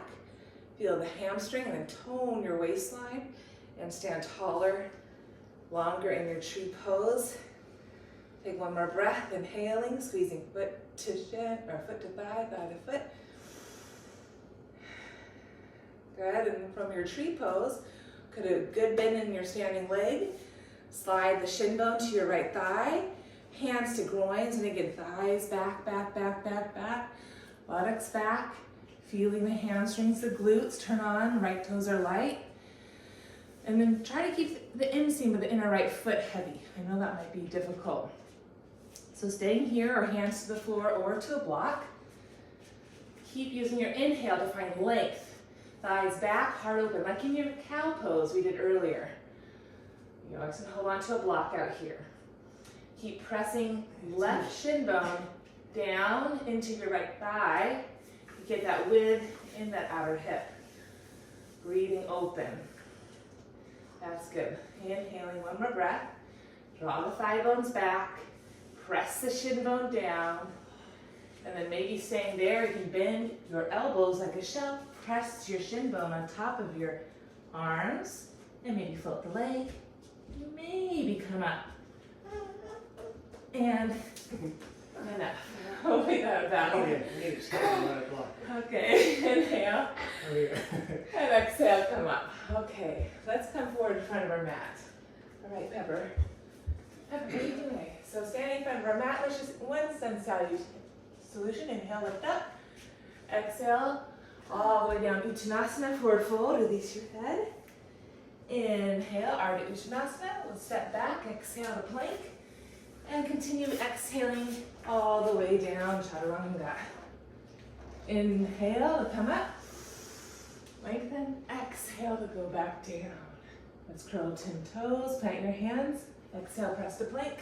Feel the hamstring and then tone your waistline and stand taller, longer in your tree pose. Take 1 more breath, inhaling, squeezing foot to shin, or foot to thigh, thigh to foot. Good, and from your tree pose, put a good bend in your standing leg. Slide the shin bone to your right thigh. Hands to groins, and again, thighs back, back, back, back, back. Buttocks back. Feeling the hamstrings, the glutes turn on, right toes are light. And then try to keep the inseam of the inner right foot heavy. I know that might be difficult. So staying here, or hands to the floor or to a block. Keep using your inhale to find length. Thighs back, heart open, like in your cow pose we did earlier. You always can hold on to a block out here. Keep pressing left shin bone down into your right thigh. You get that width in that outer hip. Breathing open. That's good. Inhaling 1 more breath. Draw the thigh bones back. Press the shin bone down. And then maybe staying there, you can bend your elbows like a shelf. Press your shin bone on top of your arms. And maybe float the leg. Maybe come up. And enough. Hopefully that was that. Okay, inhale. And exhale, come up. Okay, let's come forward in front of our mat. All right, Pepper. Pepper, what are you doing? So standing in front of our mat, let's just one sun salutation. Inhale, lift up. Exhale, all the way down. Uttanasana, forward fold. Release your head. Inhale, Ardha Uttanasana. We'll step back. Exhale to plank. And continue exhaling all the way down, Chaturanga. Inhale to come up. Lengthen. Exhale to go back down. Let's curl 10 toes. Plant your hands. Exhale, press to plank.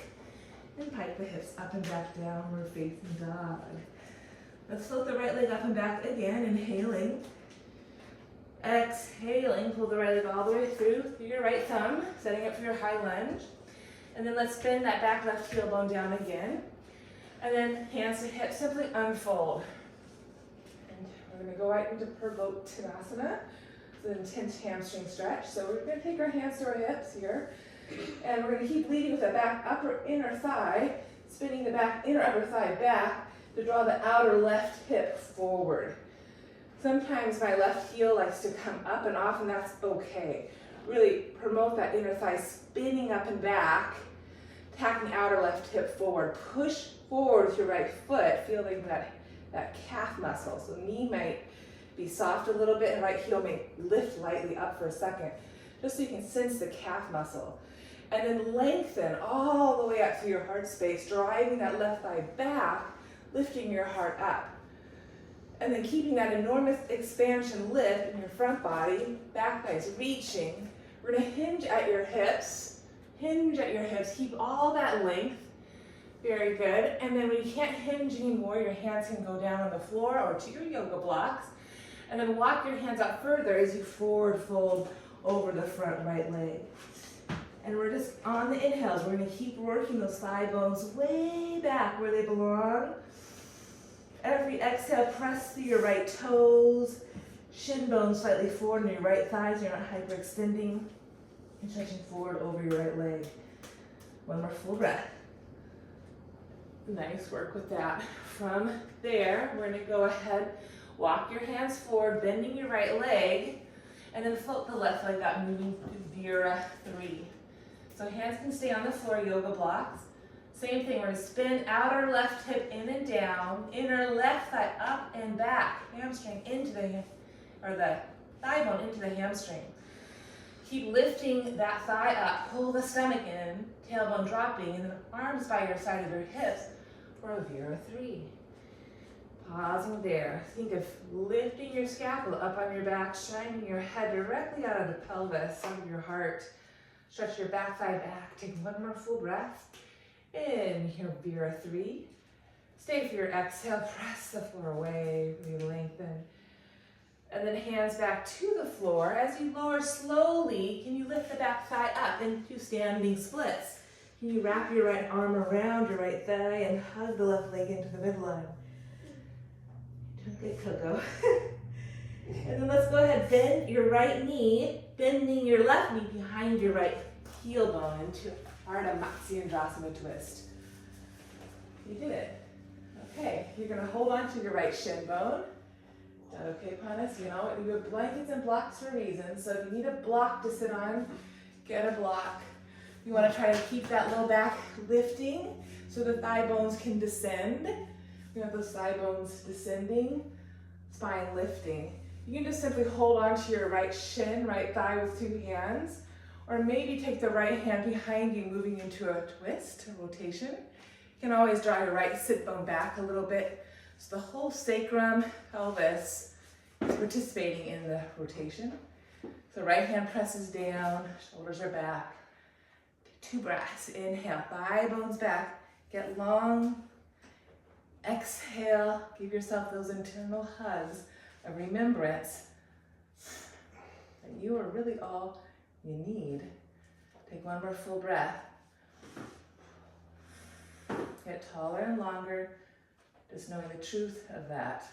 And pike the hips up and back down. We're facing dog. Let's float the right leg up and back again. Inhaling. Exhaling. Pull the right leg all the way through your right thumb. Setting up for your high lunge. And then let's bend that back left heel bone down again. And then hands to hips, simply unfold. And we're going to go right into Purvottanasana. It's an intense hamstring stretch. So we're going to take our hands to our hips here. And we're going to keep leading with the back upper inner thigh, spinning the back inner upper thigh back to draw the outer left hip forward. Sometimes my left heel likes to come up and off, and that's okay. Really promote that inner thigh spinning up and back, tacking outer left hip forward. Push forward with your right foot, feeling that calf muscle. So knee might be soft a little bit, and right heel may lift lightly up for a second, just so you can sense the calf muscle. And then lengthen all the way up through your heart space, driving that left thigh back, lifting your heart up. And then keeping that enormous expansion lift in your front body, back thighs reaching. We're gonna hinge at your hips, keep all that length. Very good. And then when you can't hinge anymore, your hands can go down on the floor or to your yoga blocks. And then walk your hands out further as you forward fold over the front right leg. And we're just on the inhales. We're going to keep working those thigh bones way back where they belong. Every exhale, press through your right toes. Shin bones slightly forward in your right thighs. You're not hyperextending. And stretching forward over your right leg. 1 more full breath. Nice work with that. From there, we're going to go ahead, walk your hands forward, bending your right leg, and then float the left leg up, moving to Vira 3. So hands can stay on the floor, yoga blocks. Same thing, we're going to spin outer left hip in and down, inner left thigh up and back, hamstring into the thigh bone into the hamstring. Keep lifting that thigh up, pull the stomach in, tailbone dropping, and then arms by your side of your hips for a Virasthri. Pausing there. Think of lifting your scapula up on your back, shining your head directly out of the pelvis, out of your heart. Stretch your back thigh back. Take one more full breath. Inhale, Virasthri. Stay for your exhale. Press the floor away. Really lengthen. And then hands back to the floor. As you lower slowly, can you lift the back thigh up into standing splits? Can you wrap your right arm around your right thigh and hug the left leg into the midline? Good, Coco. And then let's go ahead, bend your right knee, bending your left knee behind your right heel bone into Ardha Matsyendrasana twist. You did it. Okay, you're gonna hold on to your right shin bone. Is that okay, Panas? You know, you have blankets and blocks for a reason, so if you need a block to sit on, get a block. You wanna try to keep that low back lifting so the thigh bones can descend. You have those thigh bones descending, spine lifting. You can just simply hold on to your right shin, right thigh with two hands, or maybe take the right hand behind you, moving into a twist, a rotation. You can always draw your right sit bone back a little bit, so the whole sacrum, pelvis is participating in the rotation. So right hand presses down, shoulders are back. Take 2 breaths. Inhale, thigh bones back, get long. Exhale, give yourself those internal hugs of remembrance that you are really all you need. Take one more full breath. Get taller and longer, just knowing the truth of that.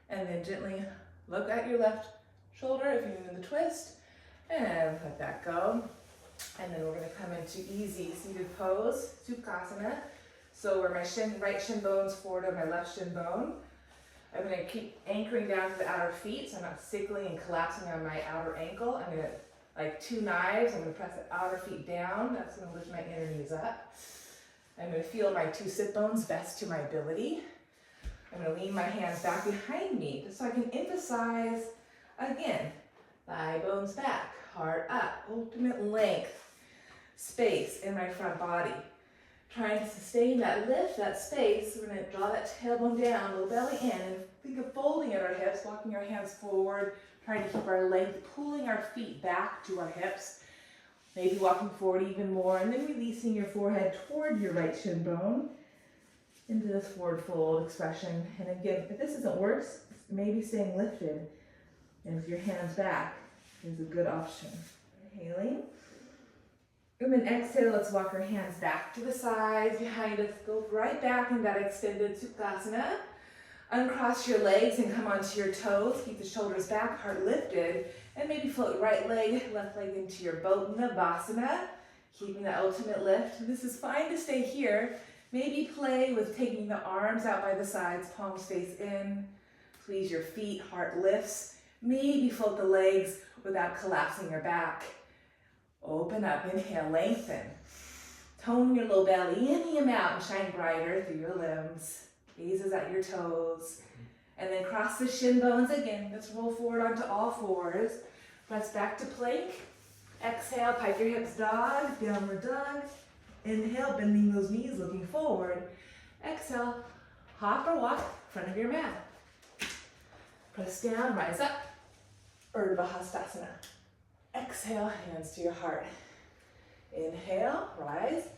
And then gently look at your left shoulder if you're in the twist, and let that go. And then we're going to come into easy seated pose, Sukhasana. So where my right shin bone's forward of my left shin bone. I'm going to keep anchoring down to the outer feet, so I'm not sickling and collapsing on my outer ankle. I'm going to, like 2 knives, I'm going to press the outer feet down. That's going to lift my inner knees up. I'm going to feel my 2 sit bones best to my ability. I'm going to lean my hands back behind me, just so I can emphasize, again, thigh bones back, heart up, ultimate length, space in my front body. Trying to sustain that lift, that space. We're going to draw that tailbone down, low belly in, and think of folding at our hips, walking our hands forward, trying to keep our length, pulling our feet back to our hips, maybe walking forward even more, and then releasing your forehead toward your right shin bone into this forward fold expression. And again, if this isn't work, maybe staying lifted and with your hands back is a good option. Inhaling. And then exhale, let's walk our hands back to the sides, behind us. Go right back in that extended Sukhasana. Uncross your legs and come onto your toes. Keep the shoulders back, heart lifted. And maybe float right leg, left leg into your Navasana, keeping that ultimate lift. This is fine to stay here. Maybe play with taking the arms out by the sides, palms face in. Squeeze your feet, heart lifts. Maybe float the legs without collapsing your back. Open up, inhale, lengthen. Tone your low belly, inhale out and shine brighter through your limbs. Gazes at your toes. And then cross the shin bones again. Let's roll forward onto all fours. Press back to plank. Exhale, pike your hips, dog, downward dog. Inhale, bending those knees, looking forward. Exhale, hop or walk in front of your mat. Press down, rise up. Urdhva Hastasana. Exhale, hands to your heart. Inhale, rise.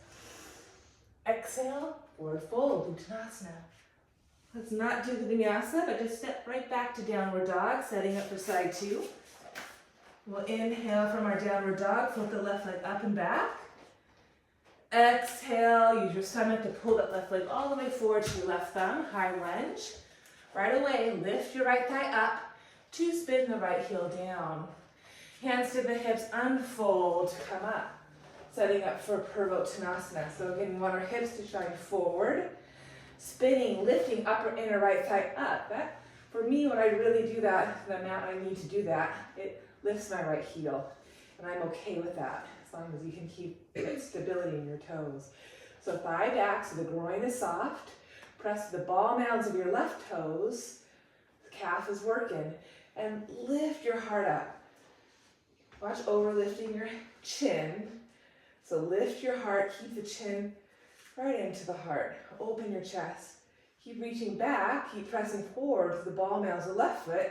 Exhale, forward fold, Uttanasana. Let's not do the vinyasa, but just step right back to downward dog, setting up for side 2. We'll inhale from our downward dog, float the left leg up and back. Exhale, use your stomach to pull that left leg all the way forward to your left thumb, high lunge. Right away, lift your right thigh up to spin the right heel down. Hands to the hips, unfold, come up. Setting up for Purvottanasana. So again, we want our hips to shine forward. Spinning, lifting upper inner right thigh up. That, for me, when I really do that, the amount I need to do that, it lifts my right heel. And I'm okay with that, as long as you can keep stability in your toes. So thigh back, so the groin is soft. Press the ball mounds of your left toes. The calf is working. and lift your heart up. Watch overlifting your chin. So lift your heart, keep the chin right into the heart. Open your chest. Keep reaching back, keep pressing forward to the ball mounds of the left foot.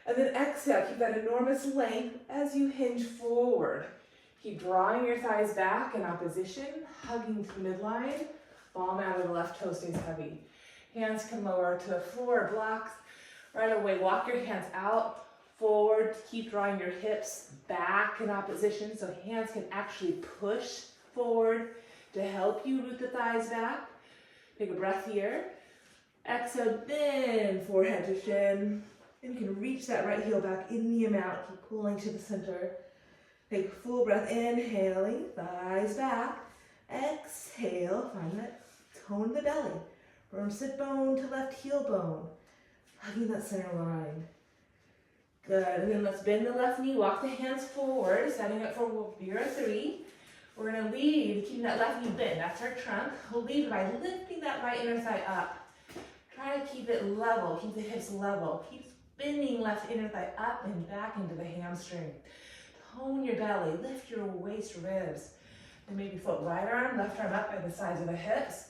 And then exhale, keep that enormous length as you hinge forward. Keep drawing your thighs back in opposition, hugging to the midline. Ball mount of the left toe stays heavy. Hands can lower to the floor, blocks. Right away, walk your hands out, forward. Keep drawing your hips back in opposition so hands can actually push forward to help you root the thighs back. Take a breath here. Exhale, bend forehead to shin. And you can reach that right heel back in the amount. Keep pulling to the center. Take a full breath, inhaling, thighs back. Exhale, find that tone of the belly. From sit bone to left heel bone. Hugging that center line. Good, and then let's bend the left knee, walk the hands forward, setting up for Warrior 3. We're gonna lead, keeping that left knee bent, that's our trunk. We'll lead by lifting that right inner thigh up. Try to keep it level, keep the hips level. Keep spinning left inner thigh up and back into the hamstring. Tone your belly, lift your waist ribs. And maybe foot right arm, left arm up by the sides of the hips.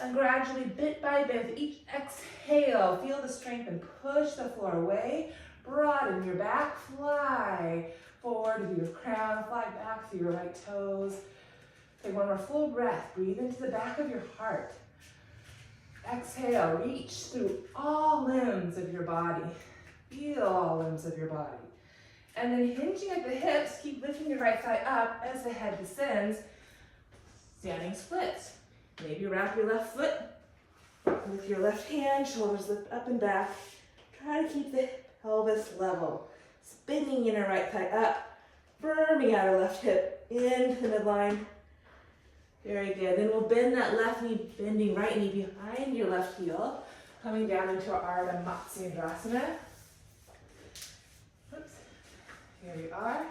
And gradually, bit by bit, with each exhale, feel the strength and push the floor away. Broaden your back, fly forward to your crown, fly back through your right toes. Take one more full breath, breathe into the back of your heart. Exhale, reach through all limbs of your body. Feel all limbs of your body. And then hinging at the hips, keep lifting your right thigh up as the head descends. Standing splits. Maybe wrap your left foot with your left hand, shoulders lift up and back. Try to keep the pelvis level. Spinning inner right thigh up, firming out our left hip into the midline. Very good. Then we'll bend that left knee, bending right knee behind your left heel, coming down into our Ardha Matsyendrasana. Oops. Here we are.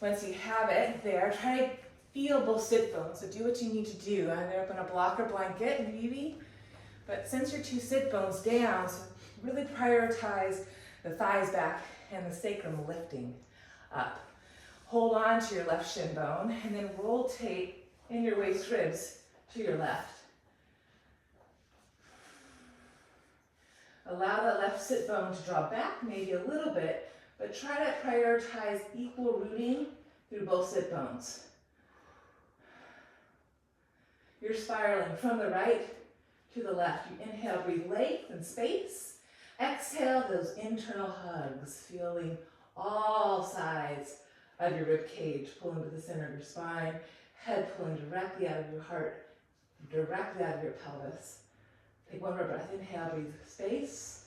Once you have it there, try to feel both sit bones. So do what you need to do. Either up on a block or blanket, maybe. But since your two sit bones down, so really prioritize the thighs back and the sacrum lifting up. Hold on to your left shin bone and then rotate in your waist ribs to your left. Allow that left sit bone to draw back maybe a little bit, but try to prioritize equal rooting through both sit bones. You're spiraling from the right to the left. You inhale, breathe length and space. Exhale, those internal hugs, feeling all sides of your rib cage, pulling to the center of your spine, head pulling directly out of your heart, directly out of your pelvis. Take one more breath. Inhale, breathe space.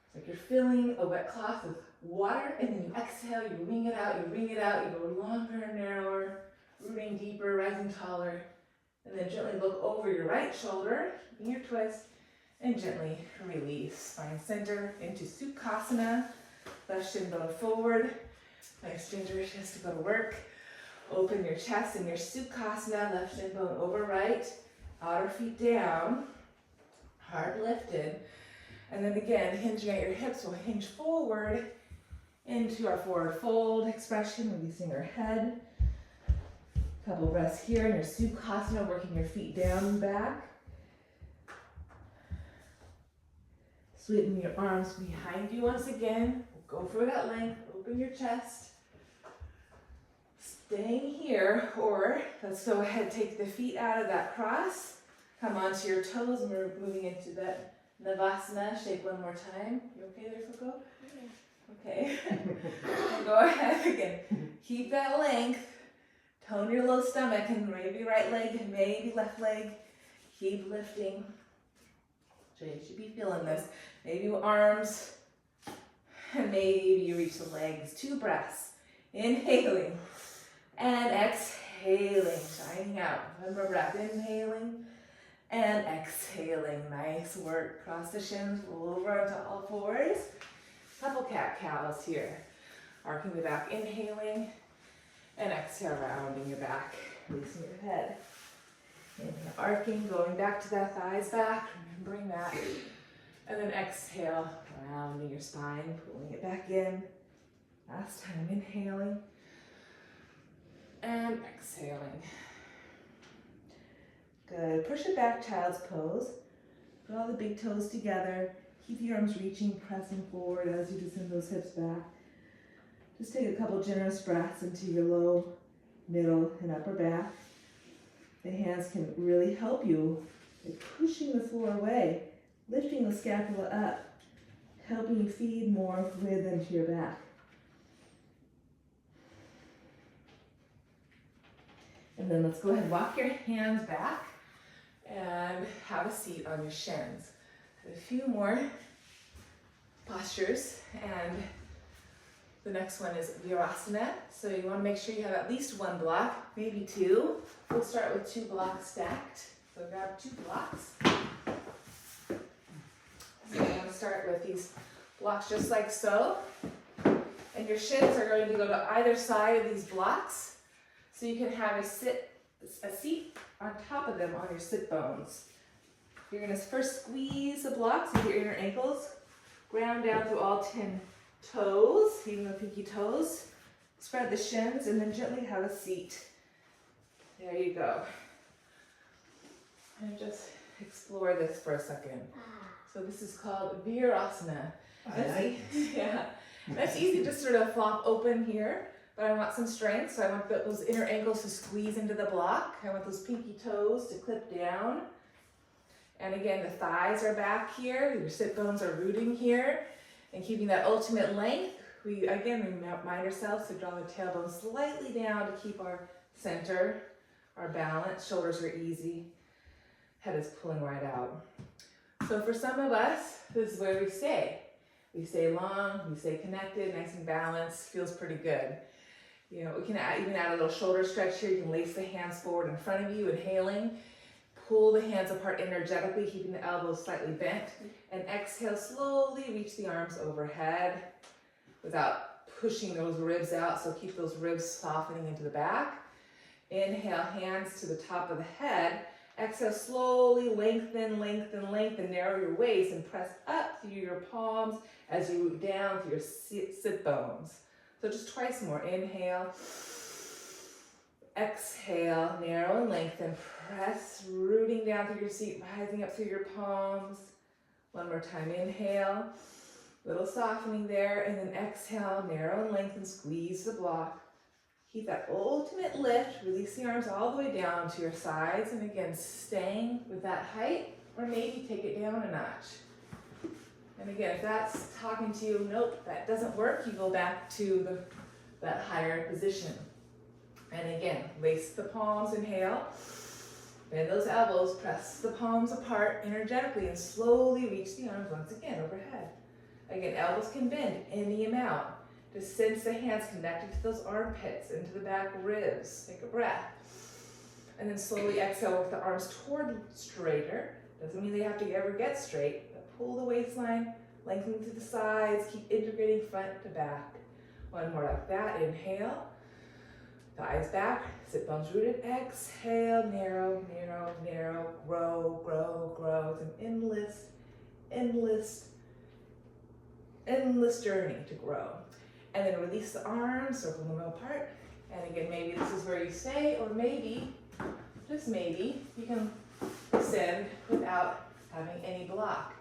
It's like you're filling a wet cloth with water, and then you exhale, you wring it out, you go longer and narrower, rooting deeper, rising taller. And then gently look over your right shoulder, keeping your twist, and gently release. Spine center into Sukhasana. Left shin bone forward. Nice ginger chest to go to work. Open your chest in your Sukhasana. Left shin bone over right. Outer feet down. Heart lifted. And then again, hinging at your hips, we'll hinge forward into our forward fold expression, releasing our head. Couple breaths here in your Sukhasana, working your feet down and back. Sweeten your arms behind you once again. Go for that length, open your chest. Staying here, or let's go ahead, take the feet out of that cross. Come onto your toes, and we're moving into that Navasana. Shake one more time. You okay there, Foucault? Okay. And go ahead again. Keep that length. Tone your low stomach and maybe right leg, maybe left leg. Keep lifting. So you should be feeling this. Maybe arms, and maybe you reach the legs. 2 breaths. Inhaling and exhaling, shining out. One more breath. Inhaling and exhaling. Nice work. Cross the shins, roll over onto all fours. Couple cat-cows here. Arcing the back, inhaling. And exhale, rounding your back, releasing your head. Inhale, arcing, going back to that thighs back, remembering that. And then exhale, rounding your spine, pulling it back in. Last time, inhaling and exhaling. Good. Push it back, child's pose. Put all the big toes together. Keep the arms reaching, pressing forward as you descend those hips back. Just take a couple generous breaths into your low, middle, and upper back. The hands can really help you by pushing the floor away, lifting the scapula up, helping you feed more width into your back. And then let's go ahead and walk your hands back and have a seat on your shins. A few more postures, and the next one is Virasana. So you want to make sure you have at least one block, maybe two. We'll start with 2 blocks stacked. So grab 2 blocks. So you want to start with these blocks just like so. And your shins are going to go to either side of these blocks. So you can have a seat on top of them on your sit bones. You're going to first squeeze the blocks with your inner ankles, ground down through all 10 toes, even the pinky toes. Spread the shins and then gently have a seat. There you go. And just explore this for a second. So this is called Virasana. That's easy to sort of flop open here. But I want some strength, so I want those inner ankles to squeeze into the block. I want those pinky toes to clip down. And again, the thighs are back here. Your sit bones are rooting here. And keeping that ultimate length, we remind ourselves to draw the tailbone slightly down to keep our center, our balance. Shoulders are easy. Head is pulling right out. So for some of us, this is where we stay. We stay long, we stay connected, nice and balanced, feels pretty good. You know, we can even add a little shoulder stretch here. You can lace the hands forward in front of you, inhaling. Pull the hands apart energetically, keeping the elbows slightly bent. And exhale, slowly reach the arms overhead without pushing those ribs out. So keep those ribs softening into the back. Inhale, hands to the top of the head. Exhale, slowly lengthen, lengthen, lengthen. Narrow your waist and press up through your palms as you root down through your sit bones. So just twice more. Inhale. Exhale, narrow and lengthen. Press, rooting down through your seat, rising up through your palms. One more time. Inhale. Little softening there. And then exhale, narrow and lengthen. Squeeze the block. Keep that ultimate lift. Release the arms all the way down to your sides. And again, staying with that height, or maybe take it down a notch. And again, if that's talking to you, nope, that doesn't work, you go back to that higher position. And again, lace the palms, inhale. Bend those elbows, press the palms apart energetically, and slowly reach the arms once again overhead. Again, elbows can bend any amount. Just sense the hands connected to those armpits, into the back ribs. Take a breath. And then slowly exhale, work the arms toward straighter. Doesn't mean they have to ever get straight, but pull the waistline, lengthen to the sides, keep integrating front to back. One more like that, inhale. Thighs back, sit bones rooted. Exhale, narrow, narrow, narrow, grow, grow, grow. It's an endless journey to grow. And then release the arms, circle them apart. And again, maybe this is where you stay, or maybe, just maybe, you can descend without having any block.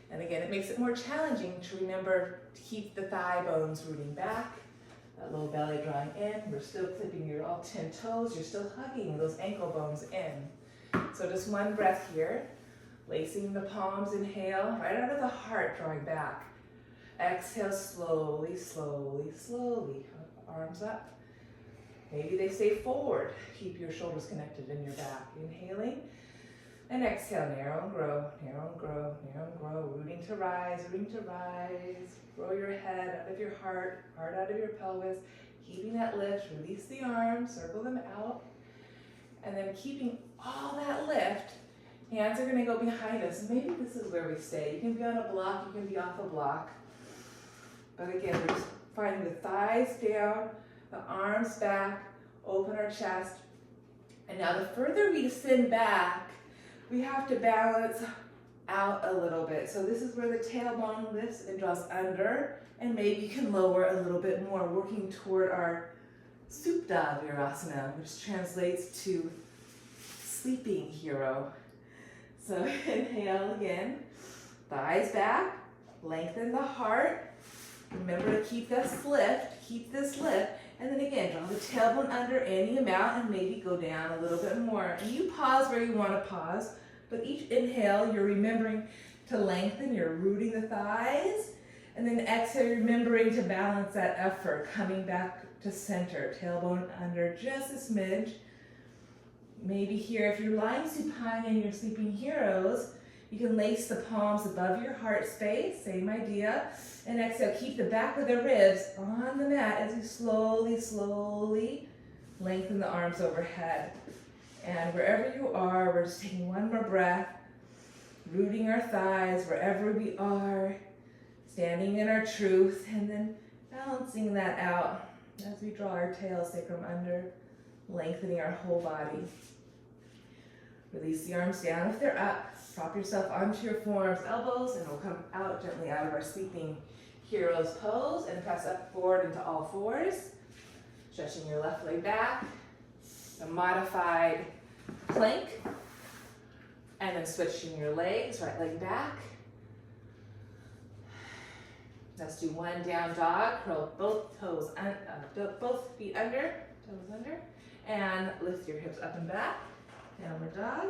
And again, it makes it more challenging to remember to keep the thigh bones rooting back, that low belly drawing in. We're still clipping your all 10 toes. You're still hugging those ankle bones in. So just one breath here. Lacing the palms, inhale, right out of the heart, drawing back. Exhale, slowly, slowly, slowly. Arms up. Maybe they stay forward. Keep your shoulders connected in your back. Inhaling. And exhale, narrow and grow, narrow and grow, narrow and grow. Rooting to rise, rooting to rise. Grow your head out of your heart out of your pelvis. Keeping that lift, release the arms, circle them out. And then keeping all that lift, hands are gonna go behind us. Maybe this is where we stay. You can be on a block, you can be off a block. But again, we're just finding the thighs down, the arms back, open our chest. And now the further we descend back, we have to balance out a little bit. So this is where the tailbone lifts and draws under, and maybe you can lower a little bit more, working toward our Supta Virasana, which translates to sleeping hero. So inhale again, thighs back, lengthen the heart. Remember to keep this lift, and then again, draw the tailbone under any amount and maybe go down a little bit more. And you pause where you want to pause, but each inhale, you're remembering to lengthen, you're rooting the thighs, and then exhale, remembering to balance that effort, coming back to center, tailbone under just a smidge. Maybe here, if you're lying supine in your sleeping heroes, you can lace the palms above your heart space, same idea. And exhale, keep the back of the ribs on the mat as you slowly, slowly lengthen the arms overhead. And wherever you are, we're just taking one more breath, rooting our thighs wherever we are, standing in our truth, and then balancing that out as we draw our tail sacrum under, lengthening our whole body. Release the arms down if they're up. Prop yourself onto your forearms, elbows, and we'll come out gently out of our sleeping heroes pose and press up forward into all fours. Stretching your left leg back. A modified plank. And then switching your legs, right leg back. Let's do one down dog. Curl both toes, both feet under, toes under, and lift your hips up and back. Downward dog.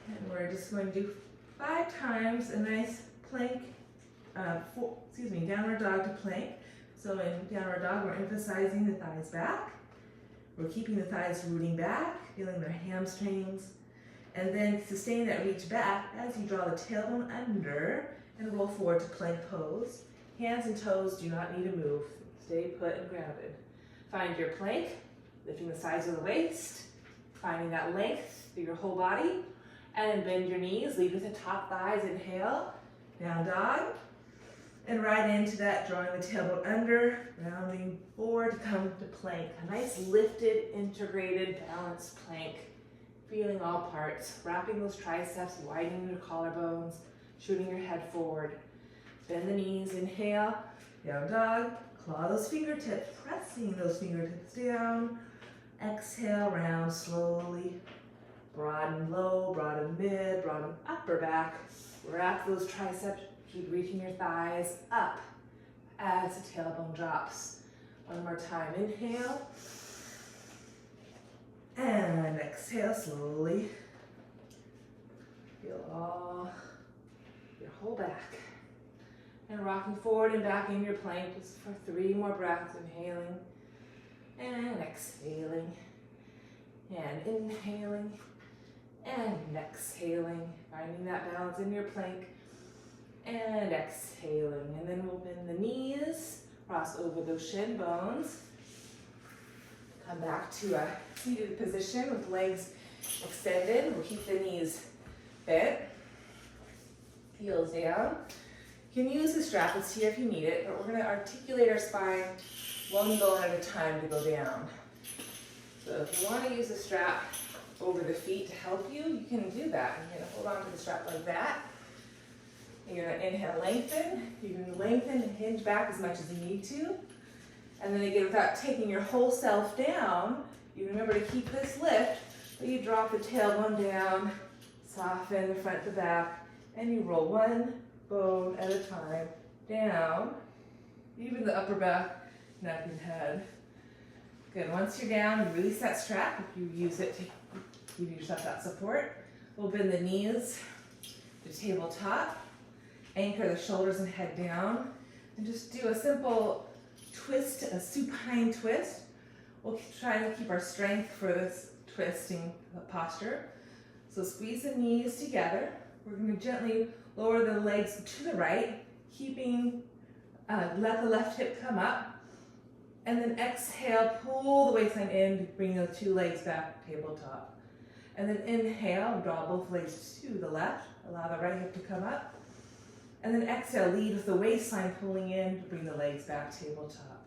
And we're just going to do 5 times a nice plank, downward dog to plank. So in downward dog, we're emphasizing the thighs back. We're keeping the thighs rooting back, feeling their hamstrings. And then sustain that reach back as you draw the tailbone under and roll forward to plank pose. Hands and toes do not need to move. Stay put and grounded. Find your plank, lifting the sides of the waist, finding that length through your whole body. And then bend your knees, lead with the top thighs, inhale, down dog. And right into that, drawing the tailbone under, rounding forward to come to plank. A nice lifted, integrated, balanced plank. Feeling all parts, wrapping those triceps, widening your collarbones, shooting your head forward. Bend the knees, inhale, down dog. Claw those fingertips, pressing those fingertips down. Exhale, round slowly. Broaden low, broaden mid, broaden upper back. Wrap those triceps, keep reaching your thighs up as the tailbone drops. One more time, inhale. And exhale slowly. Feel all your whole back. And rocking forward and back in your plank just for 3 more breaths, inhaling and exhaling. And inhaling and exhaling, finding that balance in your plank, and exhaling. And then we'll bend the knees, cross over those shin bones, come back to a seated position with legs extended. We'll keep the knees bent, heels down. You can use the strap, it's here if you need it, but we're going to articulate our spine one bone at a time to go down. So if you want to use the strap over the feet to help you, you can do that. You're going to hold on to the strap like that. You're going to inhale, lengthen. You can lengthen and hinge back as much as you need to. And then again, without taking your whole self down, you remember to keep this lift, but you drop the tailbone down, soften the front to back, and you roll one bone at a time down, even the upper back, neck and head. Good, once you're down, you release that strap if you use it to give yourself that support. We'll bend the knees to tabletop, anchor the shoulders and head down, and just do a simple twist, a supine twist. We'll try to keep our strength for this twisting posture. So squeeze the knees together. We're going to gently lower the legs to the right, keeping, let the left hip come up. And then exhale, pull the waistline in, bring the 2 legs back, tabletop. And then inhale, draw both legs to the left, allow the right hip to come up. And then exhale, lead with the waistline pulling in, bring the legs back, tabletop.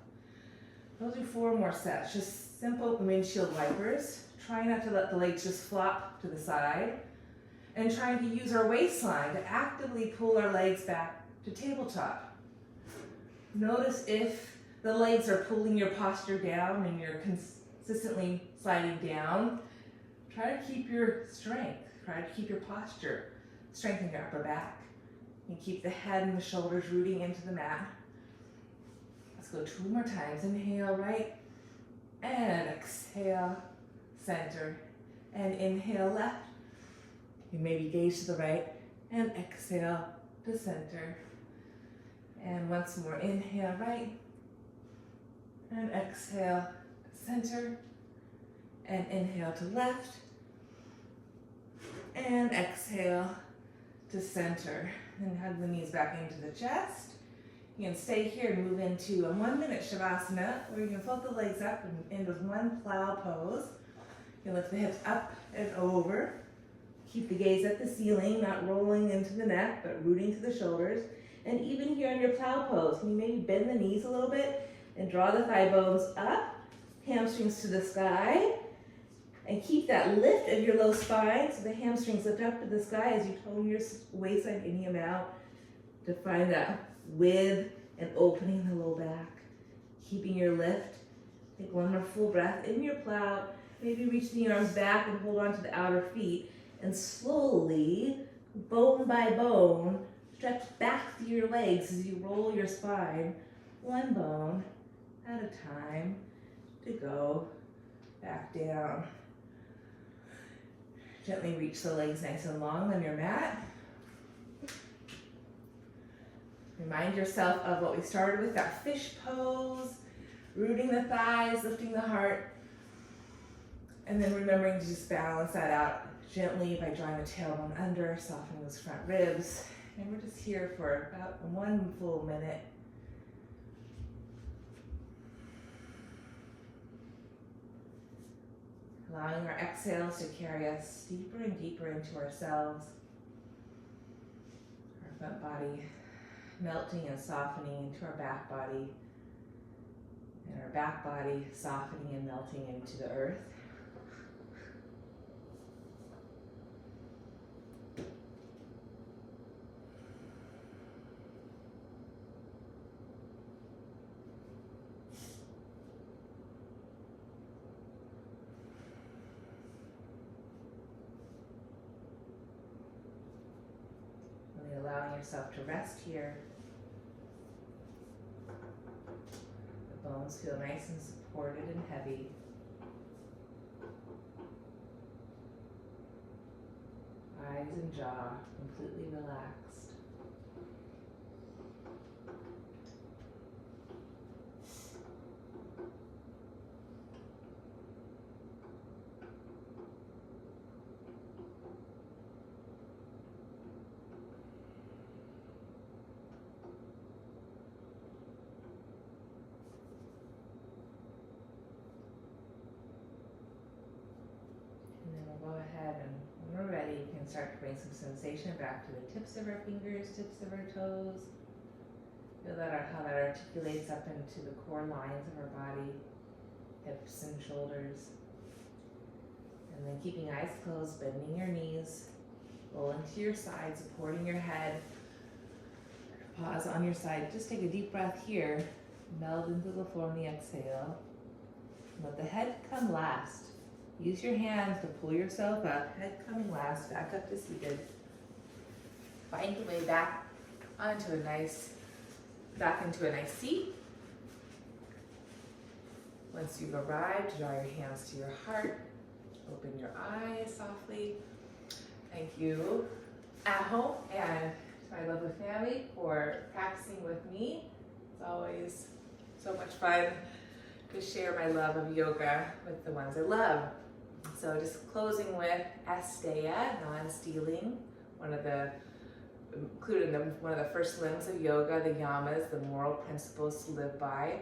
We'll do 4 more sets, just simple windshield wipers. Try not to let the legs just flop to the side. and trying to use our waistline to actively pull our legs back to tabletop. Notice if the legs are pulling your posture down and you're consistently sliding down. Try to keep your strength. Try to keep your posture. Strengthen your upper back. And keep the head and the shoulders rooting into the mat. Let's go 2 more times. Inhale, right. And exhale, center. And inhale, left. You maybe gaze to the right. And exhale to center. And once more, inhale, right. And exhale, center. And inhale to left. And exhale to center. And hug the knees back into the chest. You can stay here and move into a 1-minute Shavasana, where you can float the legs up and into one plow pose. You can lift the hips up and over. Keep the gaze at the ceiling, not rolling into the neck, but rooting to the shoulders. And even here in your plow pose, can you maybe bend the knees a little bit and draw the thigh bones up, hamstrings to the sky, and keep that lift of your low spine so the hamstrings lift up to the sky as you tone your waistline any amount to find that width and opening the low back. Keeping your lift. Take one more full breath in your plow. Maybe reach the arms back and hold on to the outer feet. And slowly, bone by bone, stretch back through your legs as you roll your spine, one bone at a time, to go back down. Gently reach the legs nice and long on your mat. Remind yourself of what we started with, that fish pose, rooting the thighs, lifting the heart, and then remembering to just balance that out gently by drawing the tailbone under, softening those front ribs. And we're just here for about 1 full minute. Allowing our exhales to carry us deeper and deeper into ourselves. Our front body melting and softening into our back body. And our back body softening and melting into the earth. Allowing yourself to rest here. The bones feel nice and supported and heavy. Eyes and jaw completely relaxed. Start to bring some sensation back to the tips of our fingers, tips of our toes. Feel how that articulates up into the core lines of our body, hips and shoulders. And then keeping eyes closed, bending your knees, roll into your side, supporting your head. Pause on your side. Just take a deep breath here. Meld into the floor on the exhale. Let the head come last. Use your hands to pull yourself up, head coming last, back up to seated. Find your way back into a nice seat. Once you've arrived, draw your hands to your heart, open your eyes softly. Thank you at home and to my lovely family for practicing with me. It's always so much fun to share my love of yoga with the ones I love. So just closing with Asteya, non-stealing, included in one of the first limbs of yoga, the yamas, the moral principles to live by.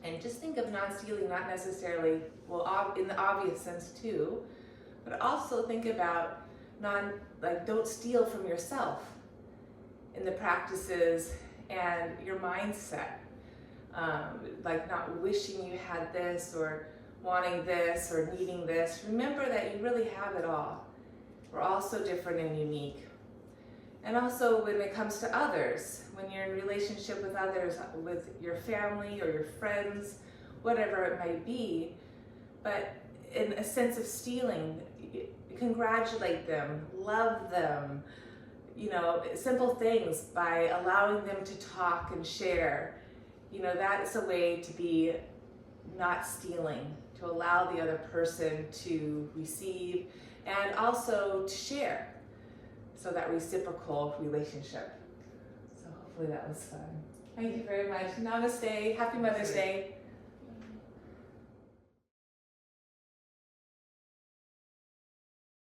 And just think of non-stealing not necessarily, in the obvious sense too, but also think about don't steal from yourself in the practices and your mindset. Like not wishing you had this or wanting this or needing this. Remember that you really have it all. We're all so different and unique. And also when it comes to others, when you're in relationship with others, with your family or your friends, whatever it might be, but in a sense of stealing, congratulate them, love them, you know, simple things by allowing them to talk and share. You know, that is a way to be not stealing, to allow the other person to receive and also to share. So that reciprocal relationship. So hopefully that was fun. Thank you very much. Namaste. Happy Mother's Day.